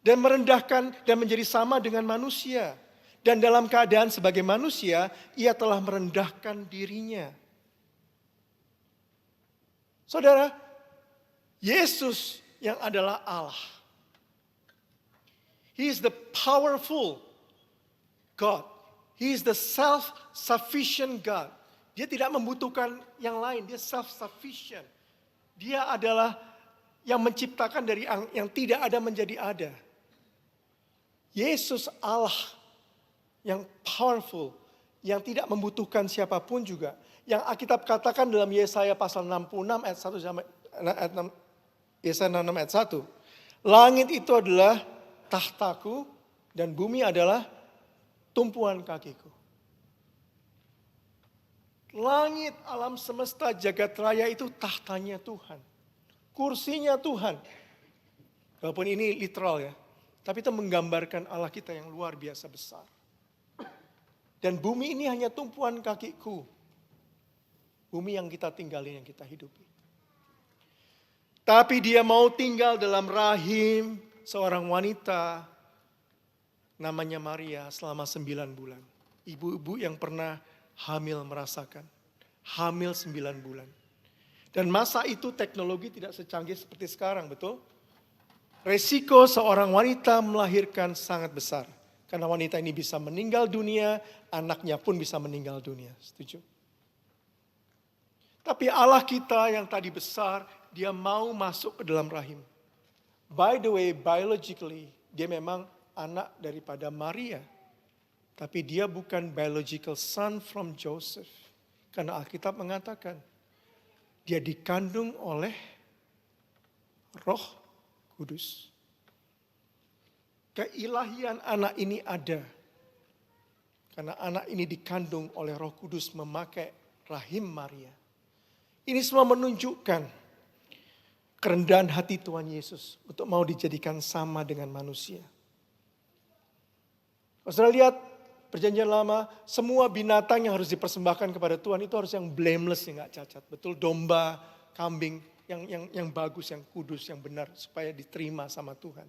Dan merendahkan dan menjadi sama dengan manusia. Dan dalam keadaan sebagai manusia, ia telah merendahkan dirinya. Saudara, Yesus yang adalah Allah. He is the powerful God. He is the self-sufficient God. Dia tidak membutuhkan yang lain, dia self-sufficient. Dia adalah yang menciptakan dari yang tidak ada menjadi ada. Yesus Allah yang powerful, yang tidak membutuhkan siapapun juga. Yang Alkitab katakan dalam Yesaya pasal 66 ayat 1 sampai ayat 6, Yesaya 66 ayat 1. Langit itu adalah tahtaku dan bumi adalah tumpuan kakiku. Langit, alam semesta, jagat raya itu tahtanya Tuhan. Kursinya Tuhan. Walaupun ini literal ya. Tapi itu menggambarkan Allah kita yang luar biasa besar. Dan bumi ini hanya tumpuan kakiku. Bumi yang kita tinggalin, yang kita hidupi. Tapi dia mau tinggal dalam rahim seorang wanita namanya Maria selama 9 bulan. Ibu-ibu yang pernah hamil merasakan. Hamil 9 bulan. Dan masa itu teknologi tidak secanggih seperti sekarang, betul? Resiko seorang wanita melahirkan sangat besar. Karena wanita ini bisa meninggal dunia, anaknya pun bisa meninggal dunia. Setuju? Tapi Allah kita yang tadi besar, dia mau masuk ke dalam rahim. By the way, biologically, dia memang anak daripada Maria. Tapi dia bukan biological son from Joseph. Karena Alkitab mengatakan, dia dikandung oleh Roh Kudus. Keilahian anak ini ada. Karena anak ini dikandung oleh Roh Kudus memakai rahim Maria. Ini semua menunjukkan kerendahan hati Tuhan Yesus untuk mau dijadikan sama dengan manusia. Kalau sudah lihat Perjanjian Lama, semua binatang yang harus dipersembahkan kepada Tuhan itu harus yang blameless, yang gak cacat. Betul, domba, kambing, yang bagus, yang kudus, yang benar, supaya diterima sama Tuhan.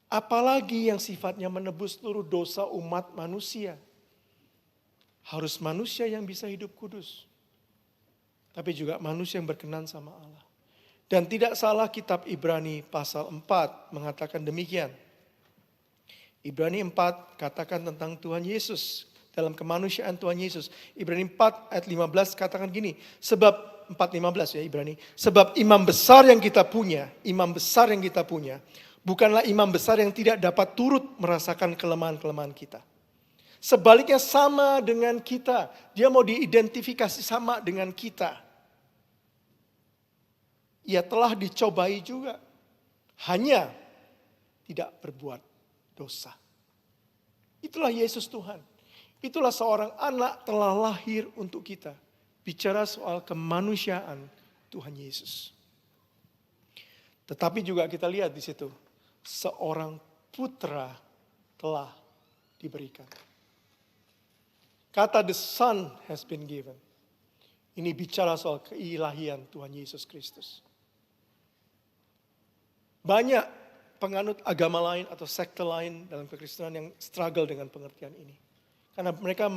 Apalagi yang sifatnya menebus seluruh dosa umat manusia. Harus manusia yang bisa hidup kudus. Tapi juga manusia yang berkenan sama Allah. Dan tidak salah kitab Ibrani pasal 4 mengatakan demikian. Ibrani 4 katakan tentang Tuhan Yesus. Dalam kemanusiaan Tuhan Yesus. Ibrani 4 ayat 15 katakan gini. Sebab 4:15 ya Ibrani. Sebab imam besar yang kita punya. Imam besar yang kita punya. Bukanlah imam besar yang tidak dapat turut merasakan kelemahan-kelemahan kita. Sebaliknya sama dengan kita. Dia mau diidentifikasi sama dengan kita. Ia telah dicobai juga. Hanya tidak berbuat dosa. Itulah Yesus Tuhan. Itulah seorang anak telah lahir untuk kita. Bicara soal kemanusiaan Tuhan Yesus. Tetapi juga kita lihat di situ. Seorang putra telah diberikan. Kata the son has been given. Ini bicara soal keilahian Tuhan Yesus Kristus. Banyak penganut agama lain atau sekte lain dalam kekristenan yang struggle dengan pengertian ini. Karena mereka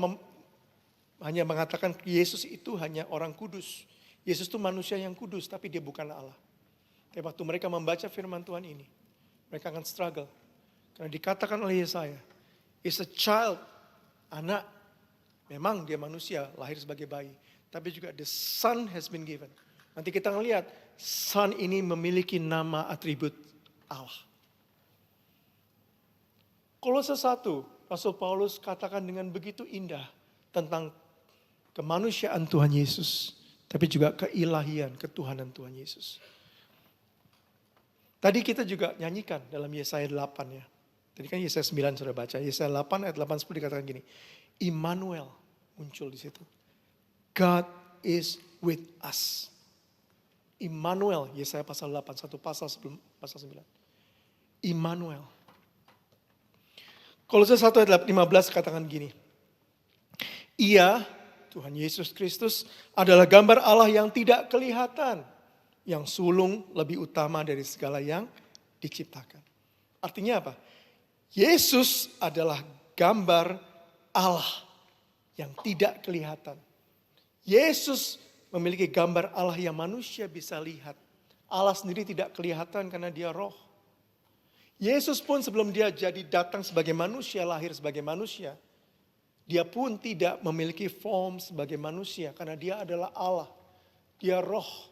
hanya mengatakan Yesus itu hanya orang kudus. Yesus itu manusia yang kudus tapi dia bukan Allah. Tapi waktu mereka membaca firman Tuhan ini, mereka akan struggle. Karena dikatakan oleh Yesaya, is a child, anak. Memang dia manusia, lahir sebagai bayi. Tapi juga the son has been given. Nanti kita ngelihat, son ini memiliki nama atribut Allah. Kolose 1, Rasul Paulus katakan dengan begitu indah tentang kemanusiaan Tuhan Yesus. Tapi juga keilahian, ketuhanan Tuhan Yesus. Tadi kita juga nyanyikan dalam Yesaya 8 ya. Tadi kan Yesaya 9 sudah baca. Yesaya 8 ayat 8-10 dikatakan gini. Immanuel muncul di situ. God is with us. Immanuel, Yesaya pasal 8, satu pasal sebelum pasal 9. Immanuel. Kolose 1 ayat 15 katakan gini. Ia, Tuhan Yesus Kristus, adalah gambar Allah yang tidak kelihatan. Yang sulung lebih utama dari segala yang diciptakan. Artinya apa? Yesus adalah gambar Allah yang tidak kelihatan. Yesus memiliki gambar Allah yang manusia bisa lihat. Allah sendiri tidak kelihatan karena dia roh. Yesus pun sebelum dia jadi datang sebagai manusia, lahir sebagai manusia. Dia pun tidak memiliki form sebagai manusia karena dia adalah Allah. Dia roh.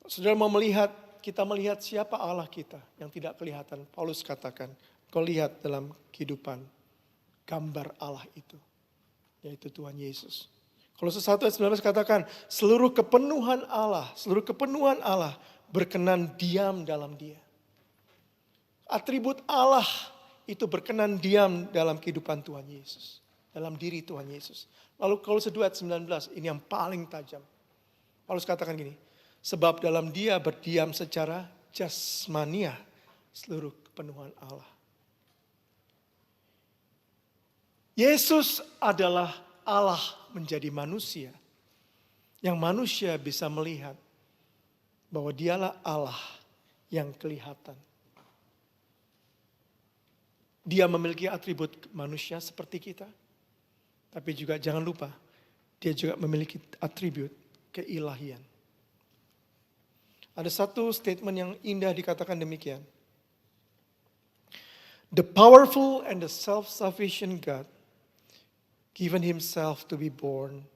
Saudara mau melihat kita melihat siapa Allah kita yang tidak kelihatan. Paulus katakan, kau lihat dalam kehidupan gambar Allah itu, yaitu Tuhan Yesus. Kolose 1 ayat 19 katakan, seluruh kepenuhan Allah berkenan diam dalam Dia. Atribut Allah itu berkenan diam dalam kehidupan Tuhan Yesus, dalam diri Tuhan Yesus. Lalu Kolose 2 ayat 19, ini yang paling tajam. Paulus katakan gini, sebab dalam Dia berdiam secara jasmania seluruh kepenuhan Allah. Yesus adalah Allah menjadi manusia, yang manusia bisa melihat bahwa Dialah Allah yang kelihatan. Dia memiliki atribut manusia seperti kita, tapi juga jangan lupa, Dia juga memiliki atribut keilahian. Ada satu statement yang indah dikatakan demikian. The powerful and the self-sufficient God given himself to be born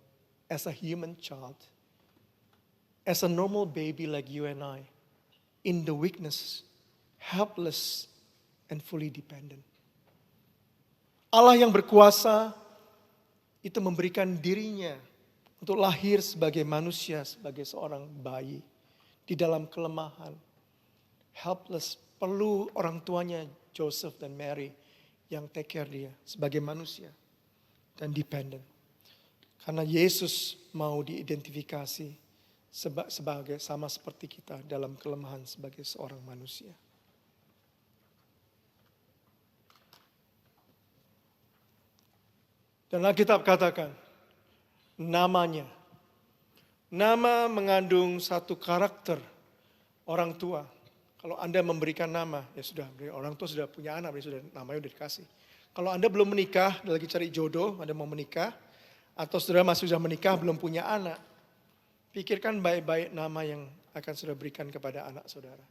as a human child, as a normal baby like you and I, in the weakness, helpless, and fully dependent. Allah yang berkuasa itu memberikan dirinya untuk lahir sebagai manusia, sebagai seorang bayi di dalam kelemahan, helpless, perlu orang tuanya Joseph dan Mary yang take care dia sebagai manusia. Dan dependent. Karena Yesus mau diidentifikasi sebagai sama seperti kita dalam kelemahan sebagai seorang manusia. Dan Alkitab katakan, namanya. Nama mengandung satu karakter orang tua. Kalau Anda memberikan nama, ya sudah, orang tua sudah punya anak, sudah namanya sudah dikasih. Kalau Anda belum menikah, lagi cari jodoh, Anda mau menikah, atau saudara masih sudah menikah, belum punya anak, pikirkan baik-baik nama yang akan saudara berikan kepada anak saudara.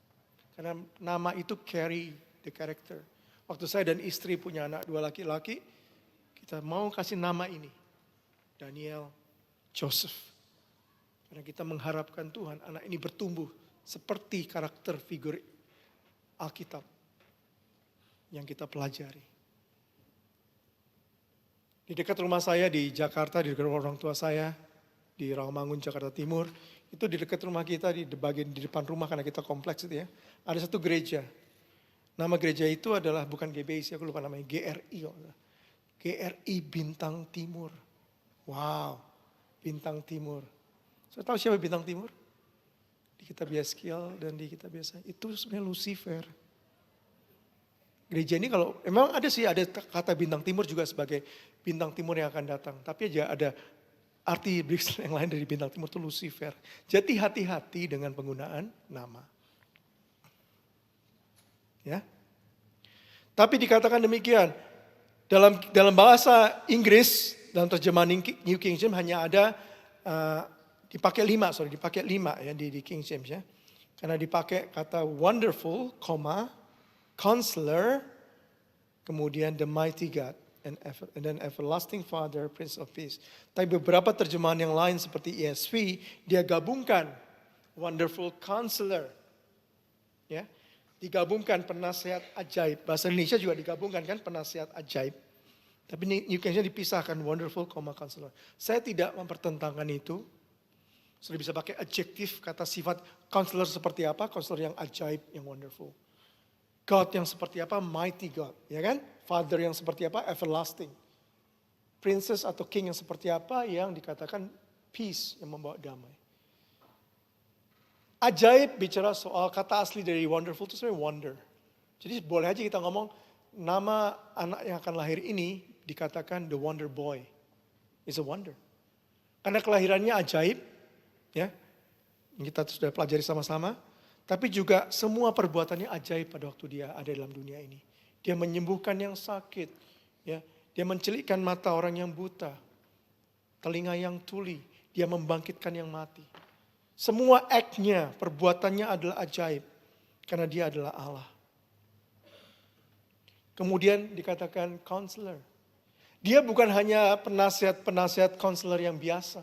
Karena nama itu carry the character. Waktu saya dan istri punya anak 2 laki-laki, kita mau kasih nama ini, Daniel, Joseph. Karena kita mengharapkan Tuhan, anak ini bertumbuh seperti karakter figur Alkitab yang kita pelajari. Di dekat rumah saya di Jakarta, di dekat orang tua saya, di Rawamangun, Jakarta Timur, itu di dekat rumah kita, di bagian di depan rumah karena kita kompleks itu ya, ada satu gereja. Nama gereja itu adalah bukan GBI sih, aku lupa namanya, GRI. GRI Bintang Timur. Wow, Bintang Timur. Saya tahu siapa Bintang Timur? Di kitab Yeskiel dan di kitab biasa. Itu sebenarnya Lucifer. Gereja ini kalau, memang ada sih, ada kata Bintang Timur juga sebagai Bintang Timur yang akan datang. Tapi aja ada arti yang lain dari Bintang Timur itu Lucifer. Jadi hati-hati dengan penggunaan nama. Ya. Tapi dikatakan demikian, dalam bahasa Inggris, dalam terjemahan New King James hanya ada dipakai 5 ya di King James ya. Karena dipakai kata wonderful, Counselor, kemudian the mighty God, and then everlasting Father, Prince of Peace. Tapi beberapa terjemahan yang lain seperti ESV, dia gabungkan Wonderful Counselor, ya, digabungkan penasihat ajaib. Bahasa Indonesia juga digabungkan kan penasihat ajaib. Tapi New King James dipisahkan Wonderful, Counselor. Saya tidak mempertentangkan itu. Sudah bisa pakai adjektif kata sifat counselor seperti apa, counselor yang ajaib, yang wonderful. God yang seperti apa? Mighty God, ya kan? Father yang seperti apa? Everlasting. Princess atau king yang seperti apa? Yang dikatakan peace, yang membawa damai. Ajaib bicara soal kata asli dari wonderful itu sebenarnya wonder. Jadi boleh aja kita ngomong nama anak yang akan lahir ini dikatakan the wonder boy. It's a wonder. Karena kelahirannya ajaib, ya. Kita sudah pelajari sama-sama. Tapi juga semua perbuatannya ajaib pada waktu dia ada dalam dunia ini. Dia menyembuhkan yang sakit. Ya. Dia mencelikkan mata orang yang buta. Telinga yang tuli. Dia membangkitkan yang mati. Semua act-nya, perbuatannya adalah ajaib. Karena dia adalah Allah. Kemudian dikatakan counselor. Dia bukan hanya penasihat counselor yang biasa.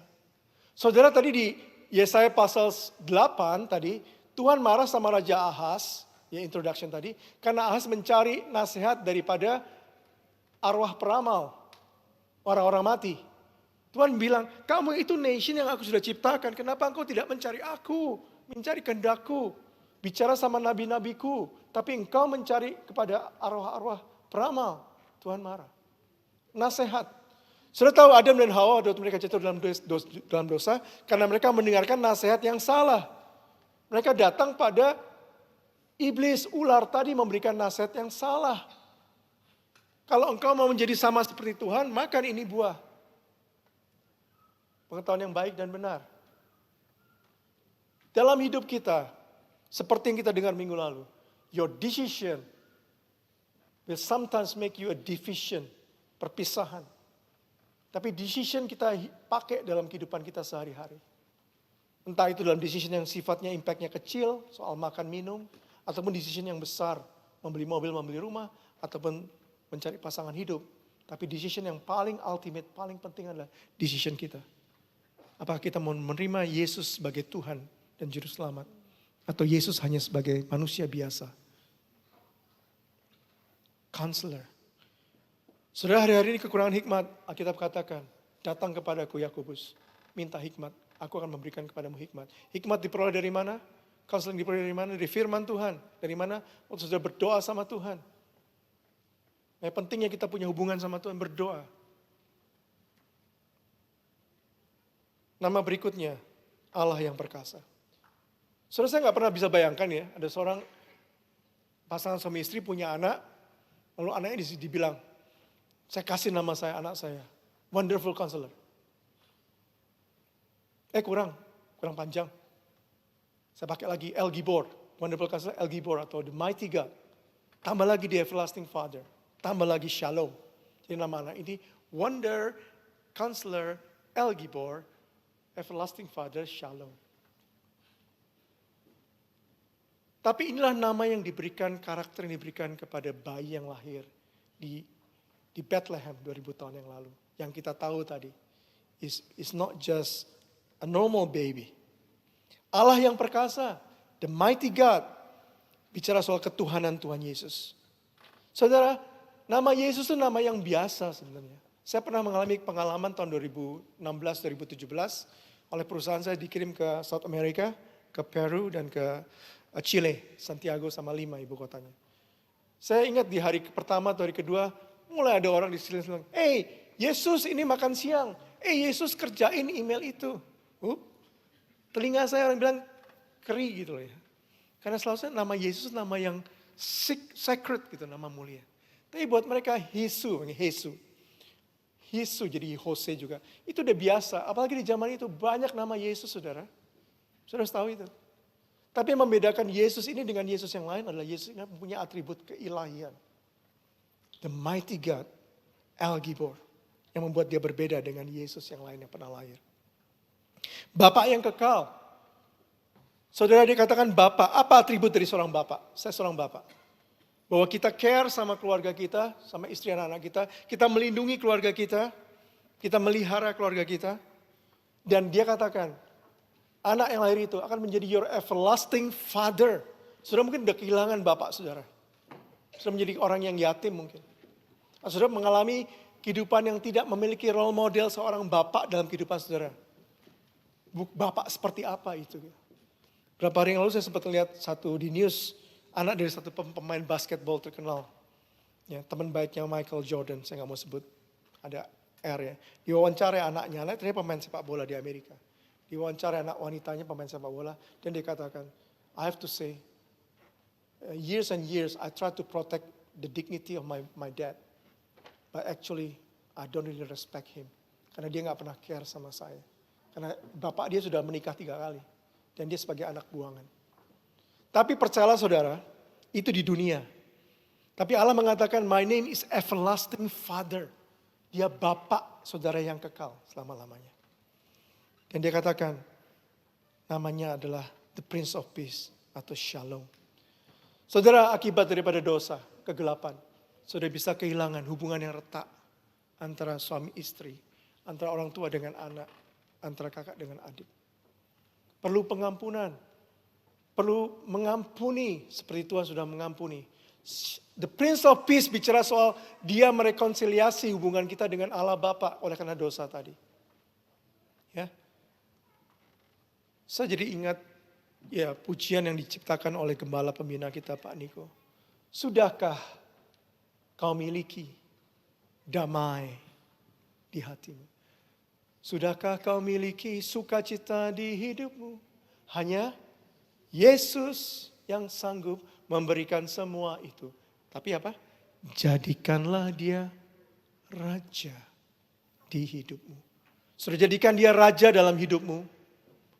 Saudara tadi di Yesaya pasal 8 tadi, Tuhan marah sama Raja Ahaz, ya introduction tadi, karena Ahaz mencari nasihat daripada arwah peramal, orang-orang mati. Tuhan bilang, kamu itu nation yang aku sudah ciptakan, kenapa engkau tidak mencari aku, mencari kehendakku, bicara sama nabi-nabiku, tapi engkau mencari kepada arwah-arwah peramal. Tuhan marah. Nasihat. Sudah tahu Adam dan Hawa waktu mereka jatuh dalam dosa, karena mereka mendengarkan nasihat yang salah. Mereka datang pada iblis, ular tadi memberikan nasihat yang salah. Kalau engkau mau menjadi sama seperti Tuhan, makan ini buah. Pengetahuan yang baik dan benar. Dalam hidup kita, seperti yang kita dengar minggu lalu, your decision will sometimes make you a division, perpisahan. Tapi decision kita pakai dalam kehidupan kita sehari-hari. Entah itu dalam decision yang sifatnya impactnya kecil, soal makan minum, ataupun decision yang besar, membeli mobil, membeli rumah, ataupun mencari pasangan hidup. Tapi decision yang paling ultimate, paling penting adalah decision kita. Apakah kita mau menerima Yesus sebagai Tuhan dan Juru Selamat, atau Yesus hanya sebagai manusia biasa? Counselor. Saudara, hari-hari ini kekurangan hikmat, Alkitab katakan, datang kepadaku Yakobus, minta hikmat. Aku akan memberikan kepadamu hikmat. Hikmat diperoleh dari mana? Counseling diperoleh dari mana? Dari firman Tuhan. Dari mana? Waktu sudah berdoa sama Tuhan. Yang pentingnya kita punya hubungan sama Tuhan, berdoa. Nama berikutnya, Allah yang perkasa. Saudara, saya nggak pernah bisa bayangkan ya, ada seorang pasangan suami istri punya anak, lalu anaknya dibilang, saya kasih nama saya, anak saya, Wonderful Counselor. Kurang panjang. Saya pakai lagi El Gibor, Wonderful Counselor El Gibor atau The Mighty God. Tambah lagi The Everlasting Father, tambah lagi Shalom. Jadi nama anak ini Wonder Counselor El Gibor, Everlasting Father, Shalom. Tapi inilah nama yang diberikan, karakter yang diberikan kepada bayi yang lahir di Bethlehem 2000 tahun yang lalu. Yang kita tahu tadi, is not just a normal baby. Allah yang perkasa, the mighty God, bicara soal ketuhanan Tuhan Yesus. Saudara, nama Yesus itu nama yang biasa sebenarnya. Saya pernah mengalami pengalaman tahun 2016-2017, oleh perusahaan saya dikirim ke South America, ke Peru dan ke Chile, Santiago sama Lima ibu kotanya. Saya ingat di hari pertama atau hari kedua, mulai ada orang di sini bilang, Yesus ini makan siang, Yesus kerjain email itu. Telinga saya orang bilang keri gitu loh ya. Karena selalu saya nama Yesus nama yang sacred gitu, nama mulia. Tapi buat mereka Yesus jadi Jose juga. Itu udah biasa, apalagi di zaman itu banyak nama Yesus saudara. Saudara harus tahu itu. Tapi yang membedakan Yesus ini dengan Yesus yang lain adalah Yesus ini punya atribut keilahian. The mighty God, El Gibor, yang membuat dia berbeda dengan Yesus yang lain yang pernah lahir. Bapak yang kekal. Saudara dikatakan bapak. Apa atribut dari seorang bapak? Saya seorang bapak. Bahwa kita care sama keluarga kita, sama istri anak-anak kita. Kita melindungi keluarga kita. Kita melihara keluarga kita. Dan dia katakan, anak yang lahir itu akan menjadi your everlasting father. Saudara mungkin udah kehilangan bapak saudara. Saudara menjadi orang yang yatim mungkin. Saudara mengalami kehidupan yang tidak memiliki role model seorang bapak dalam kehidupan saudara. Bapak seperti apa itu? Berapa hari yang lalu saya sempat lihat satu di news, anak dari satu pemain basketball terkenal. Ya, teman baiknya Michael Jordan, saya nggak mau sebut, ada R ya. Diwawancara anaknya, ternyata pemain sepak bola di Amerika. Diwawancara anak wanitanya pemain sepak bola, dan dia katakan, I have to say, years and years I try to protect the dignity of my dad. But actually, I don't really respect him. Karena dia nggak pernah care sama saya. Karena bapak dia sudah menikah 3 kali. Dan dia sebagai anak buangan. Tapi percayalah saudara, itu di dunia. Tapi Allah mengatakan, my name is everlasting father. Dia bapak saudara yang kekal selama-lamanya. Dan dia katakan, namanya adalah the Prince of Peace atau Shalom. Saudara, akibat daripada dosa, kegelapan, saudara bisa kehilangan hubungan yang retak antara suami istri, antara orang tua dengan anak, antara kakak dengan adik. Perlu pengampunan, perlu mengampuni seperti Tuhan sudah mengampuni. The Prince of Peace bicara soal dia merekonsiliasi hubungan kita dengan Allah Bapa oleh karena dosa tadi. Ya. Saya jadi ingat ya pujian yang diciptakan oleh gembala pembina kita Pak Niko. Sudahkah kau miliki damai di hatimu? Sudahkah kau miliki sukacita di hidupmu? Hanya Yesus yang sanggup memberikan semua itu. Tapi apa? Jadikanlah dia raja di hidupmu. Sudah jadikan dia raja dalam hidupmu.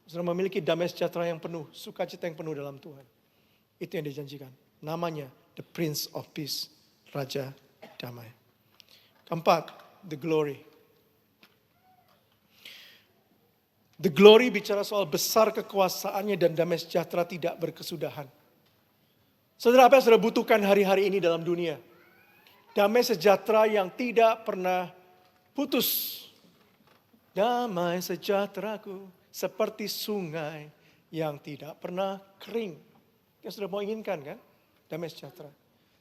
Sudah memiliki damai sejahtera yang penuh, sukacita yang penuh dalam Tuhan. Itu yang dijanjikan. Namanya the Prince of Peace, Raja Damai. Keempat, the glory. The glory bicara soal besar kekuasaannya dan damai sejahtera tidak berkesudahan. Saudara, apa yang saudara butuhkan hari-hari ini dalam dunia? Damai sejahtera yang tidak pernah putus. Damai sejahteraku seperti sungai yang tidak pernah kering. Yang saudara mau inginkan kan? Damai sejahtera.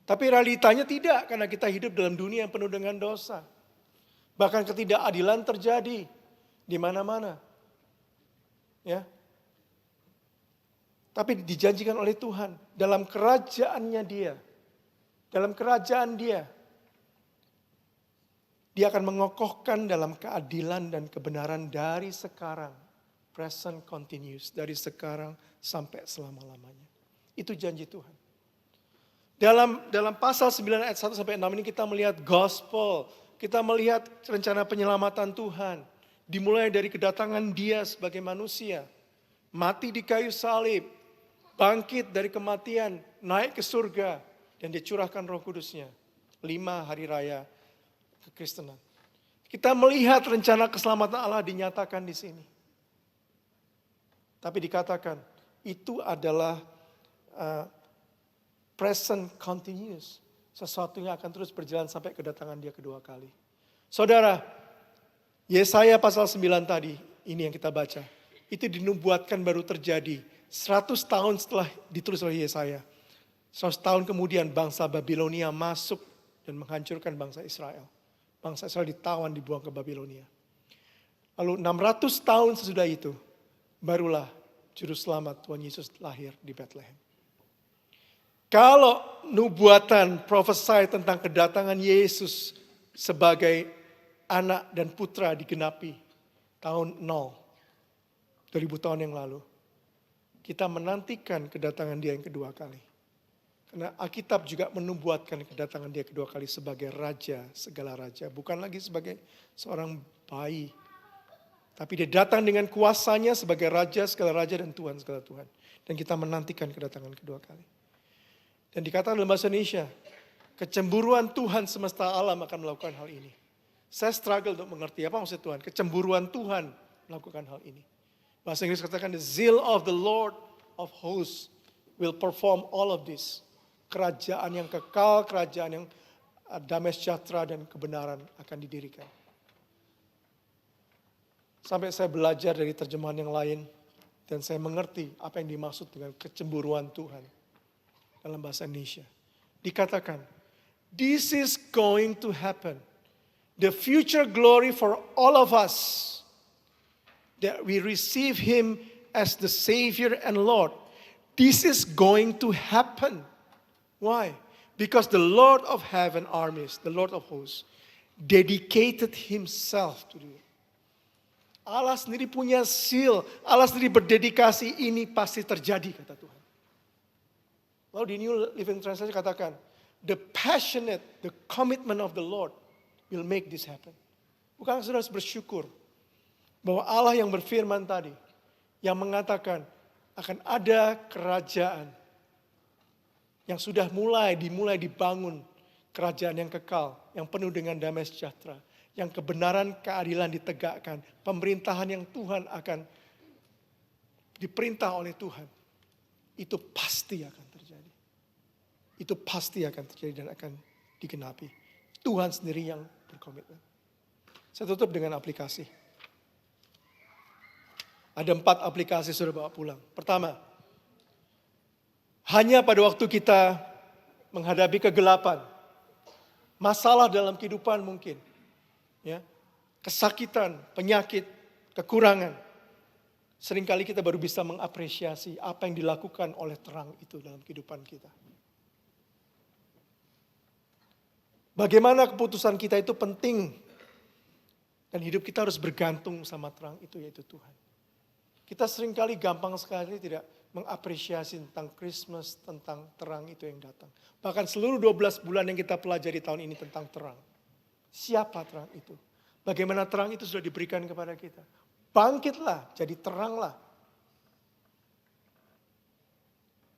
Tapi realitanya tidak, karena kita hidup dalam dunia yang penuh dengan dosa. Bahkan ketidakadilan terjadi di mana-mana. Ya. Tapi dijanjikan oleh Tuhan dalam kerajaannya dia. Dalam kerajaan dia. Dia akan mengokohkan dalam keadilan dan kebenaran dari sekarang. Present continuous. Dari sekarang sampai selama-lamanya. Itu janji Tuhan. Dalam pasal 9 ayat 1 sampai 6 ini kita melihat gospel. Kita melihat rencana penyelamatan Tuhan. Dimulai dari kedatangan dia sebagai manusia. Mati di kayu salib. Bangkit dari kematian, naik ke surga, dan dicurahkan Roh Kudusnya. 5 hari raya kekristenan. Kita melihat rencana keselamatan Allah dinyatakan di sini. Tapi dikatakan, itu adalah present continuous. Sesuatu yang akan terus berjalan sampai kedatangan dia kedua kali. Saudara, Yesaya pasal 9 tadi, ini yang kita baca. Itu dinubuatkan baru terjadi 100 tahun setelah ditulis oleh Yesaya. 100 tahun kemudian bangsa Babilonia masuk dan menghancurkan bangsa Israel. Bangsa Israel ditawan, dibuang ke Babilonia. Lalu 600 tahun sesudah itu, barulah Juru Selamat Tuhan Yesus lahir di Bethlehem. Kalau nubuatan prophesy tentang kedatangan Yesus sebagai anak dan putra digenapi tahun 0, 2000 tahun yang lalu. Kita menantikan kedatangan dia yang kedua kali. Karena Alkitab juga menubuatkan kedatangan dia kedua kali sebagai raja, segala raja. Bukan lagi sebagai seorang bayi. Tapi dia datang dengan kuasanya sebagai raja, segala raja dan Tuhan, segala Tuhan. Dan kita menantikan kedatangan kedua kali. Dan dikatakan dalam bahasa Indonesia, kecemburuan Tuhan semesta alam akan melakukan hal ini. Saya struggle untuk mengerti apa maksud Tuhan. Kecemburuan Tuhan melakukan hal ini. Bahasa Inggris katakan, the zeal of the Lord of hosts will perform all of this. Kerajaan yang kekal, kerajaan yang damai sejahtera dan kebenaran akan didirikan. Sampai saya belajar dari terjemahan yang lain, dan saya mengerti apa yang dimaksud dengan kecemburuan Tuhan dalam bahasa Indonesia. Dikatakan, this is going to happen. The future glory for all of us. That we receive him as the Savior and Lord. This is going to happen. Why? Because the Lord of heaven armies, the Lord of hosts, dedicated himself to do it. Allah sendiri punya seal, Allah sendiri berdedikasi, ini pasti terjadi, kata Tuhan. Lalu di New Living Translation katakan, the passionate, the commitment of the Lord will make this happen. Bukan saudara harus bersyukur bahwa Allah yang berfirman tadi, yang mengatakan akan ada kerajaan yang sudah dimulai dibangun, kerajaan yang kekal, yang penuh dengan damai sejahtera, yang kebenaran keadilan ditegakkan, pemerintahan yang Tuhan akan diperintah oleh Tuhan, itu pasti akan terjadi. Itu pasti akan terjadi dan akan digenapi. Tuhan sendiri yang berkomitmen. Saya tutup dengan aplikasi. Ada 4 aplikasi sudah bawa pulang. Pertama, Hanya pada waktu kita menghadapi kegelapan, masalah dalam kehidupan mungkin, ya, kesakitan, penyakit, kekurangan, seringkali kita baru bisa mengapresiasi apa yang dilakukan oleh terang itu dalam kehidupan kita. Bagaimana keputusan kita itu penting. Dan hidup kita harus bergantung sama terang itu, yaitu Tuhan. Kita seringkali gampang sekali tidak mengapresiasi tentang Christmas, tentang terang itu yang datang. Bahkan seluruh 12 bulan yang kita pelajari tahun ini tentang terang. Siapa terang itu? Bagaimana terang itu sudah diberikan kepada kita. Bangkitlah, jadi teranglah.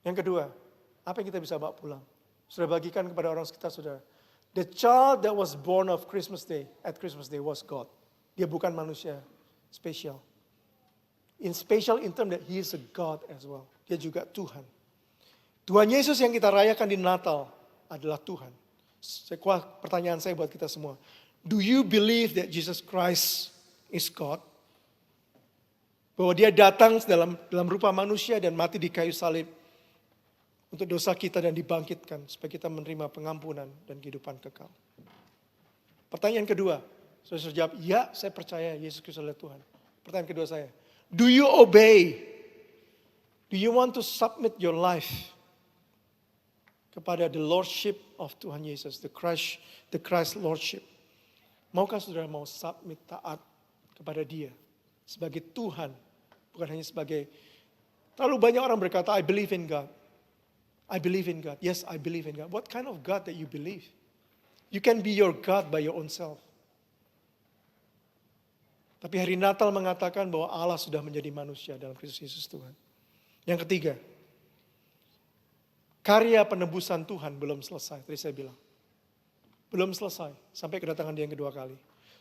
Yang kedua, apa yang kita bisa bawa pulang? Sudah bagikan kepada orang sekitar, saudara. The child that was born of Christmas Day, at Christmas Day was God. Dia bukan manusia spesial. In special in term that he is a God as well. Dia juga Tuhan. Tuhan Yesus yang kita rayakan di Natal adalah Tuhan. Pertanyaan saya buat kita semua. Do you believe that Jesus Christ is God? Bahwa dia datang dalam rupa manusia dan mati di kayu salib untuk dosa kita dan dibangkitkan supaya kita menerima pengampunan dan kehidupan kekal. Pertanyaan kedua, saya jawab, ya saya percaya Yesus Kristus adalah Tuhan. Pertanyaan kedua saya, do you obey? Do you want to submit your life kepada the lordship of Tuhan Yesus, the Christ lordship? Maukah saudara mau submit taat kepada dia sebagai Tuhan, bukan hanya sebagai, terlalu banyak orang berkata, I believe in God. I believe in God. Yes, I believe in God. What kind of God that you believe? You can be your God by your own self. Tapi hari Natal mengatakan bahwa Allah sudah menjadi manusia dalam Kristus Yesus Tuhan. Yang ketiga, karya penebusan Tuhan belum selesai. Tadi saya bilang, belum selesai sampai kedatangan dia yang kedua kali.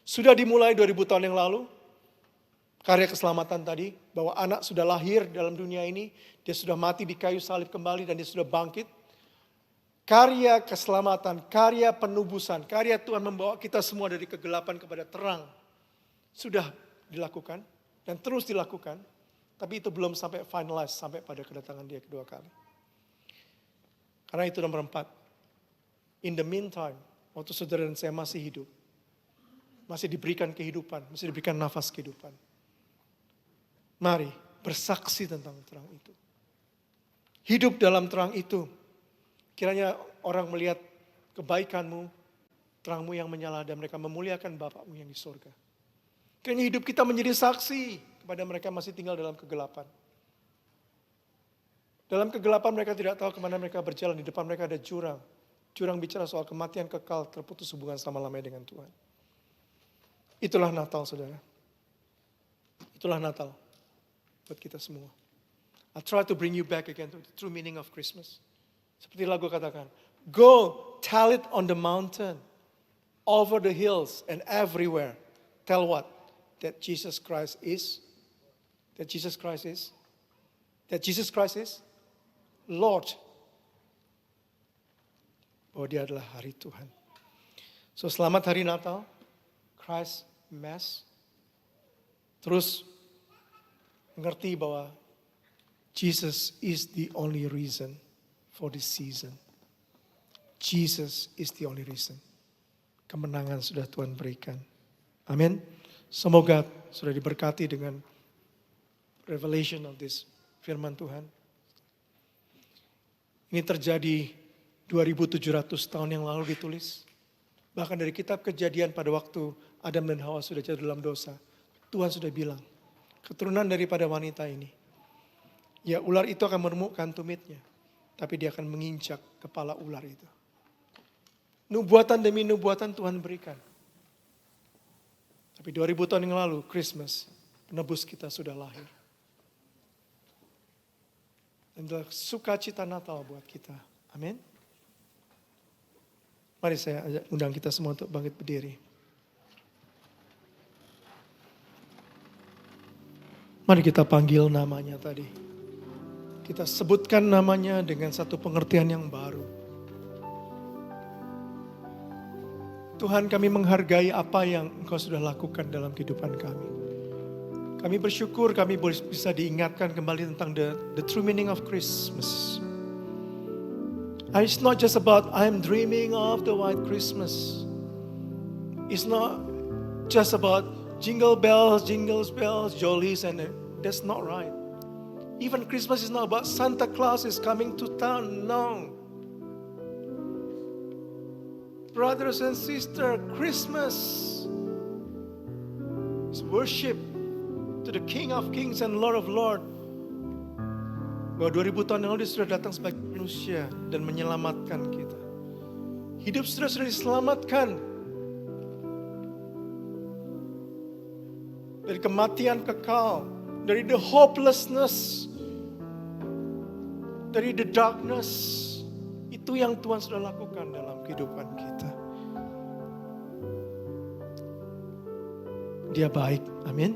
Sudah dimulai 2000 tahun yang lalu, karya keselamatan tadi, bahwa anak sudah lahir dalam dunia ini, dia sudah mati di kayu salib kembali dan dia sudah bangkit. Karya keselamatan, karya penebusan, karya Tuhan membawa kita semua dari kegelapan kepada terang. Sudah dilakukan dan terus dilakukan, tapi itu belum sampai finalize, sampai pada kedatangan dia kedua kali. Karena itu nomor 4. In the meantime, waktu saudara dan saya masih hidup, masih diberikan kehidupan, masih diberikan nafas kehidupan. Mari bersaksi tentang terang itu. Hidup dalam terang itu. Kiranya orang melihat kebaikanmu, terangmu yang menyala dan mereka memuliakan Bapakmu yang di surga. Kiranya hidup kita menjadi saksi kepada mereka masih tinggal dalam kegelapan. Dalam kegelapan mereka tidak tahu kemana mereka berjalan. Di depan mereka ada jurang. Jurang bicara soal kematian kekal, terputus hubungan selama-lamanya dengan Tuhan. Itulah Natal, saudara. Itulah Natal buat kita semua. I try to bring you back again to the true meaning of Christmas. Seperti lagu katakan, go tell it on the mountain, over the hills and everywhere. Tell what? That Jesus Christ is. That Jesus Christ is. That Jesus Christ is Lord. Bahwa dia adalah hari Tuhan. So selamat hari Natal. Christ Mass. Terus mengerti bahwa Jesus is the only reason for this season. Jesus is the only reason. Kemenangan sudah Tuhan berikan. Amin. Semoga sudah diberkati dengan revelation of this firman Tuhan. Ini terjadi 2700 tahun yang lalu ditulis. Bahkan dari kitab Kejadian pada waktu Adam dan Hawa sudah jatuh dalam dosa. Tuhan sudah bilang, keturunan daripada wanita ini. Ya, ular itu akan meremukkan tumitnya. Tapi dia akan menginjak kepala ular itu. Nubuatan demi nubuatan Tuhan berikan. Tapi 2000 tahun yang lalu, Christmas, penebus kita sudah lahir. Dan adalah sukacita Natal buat kita. Amin. Mari saya ajak undang kita semua untuk bangkit berdiri. Mari kita panggil namanya tadi. Kita sebutkan namanya dengan satu pengertian yang baru. Tuhan, kami menghargai apa yang Engkau sudah lakukan dalam kehidupan kami. Kami bersyukur kami bisa diingatkan kembali tentang the true meaning of Christmas. It's not just about I'm dreaming of the white Christmas. It's not just about jingle bells, jollies, and that's not right. Even Christmas is not about Santa Claus is coming to town. No. Brothers and sisters, Christmas is worship to the King of Kings and Lord of Lords. Bahwa 2000 tahun yang lalu dia sudah datang sebagai manusia dan menyelamatkan kita. Hidup sudah diselamatkan dari kematian kekal, dari the hopelessness, dari the darkness. Itu yang Tuhan sudah lakukan dalam kehidupan kita. Dia baik, amin.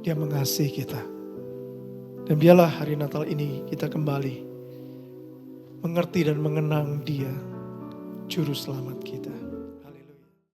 Dia mengasihi kita. Dan biarlah hari Natal ini kita kembali mengerti dan mengenang Dia, Juru Selamat kita.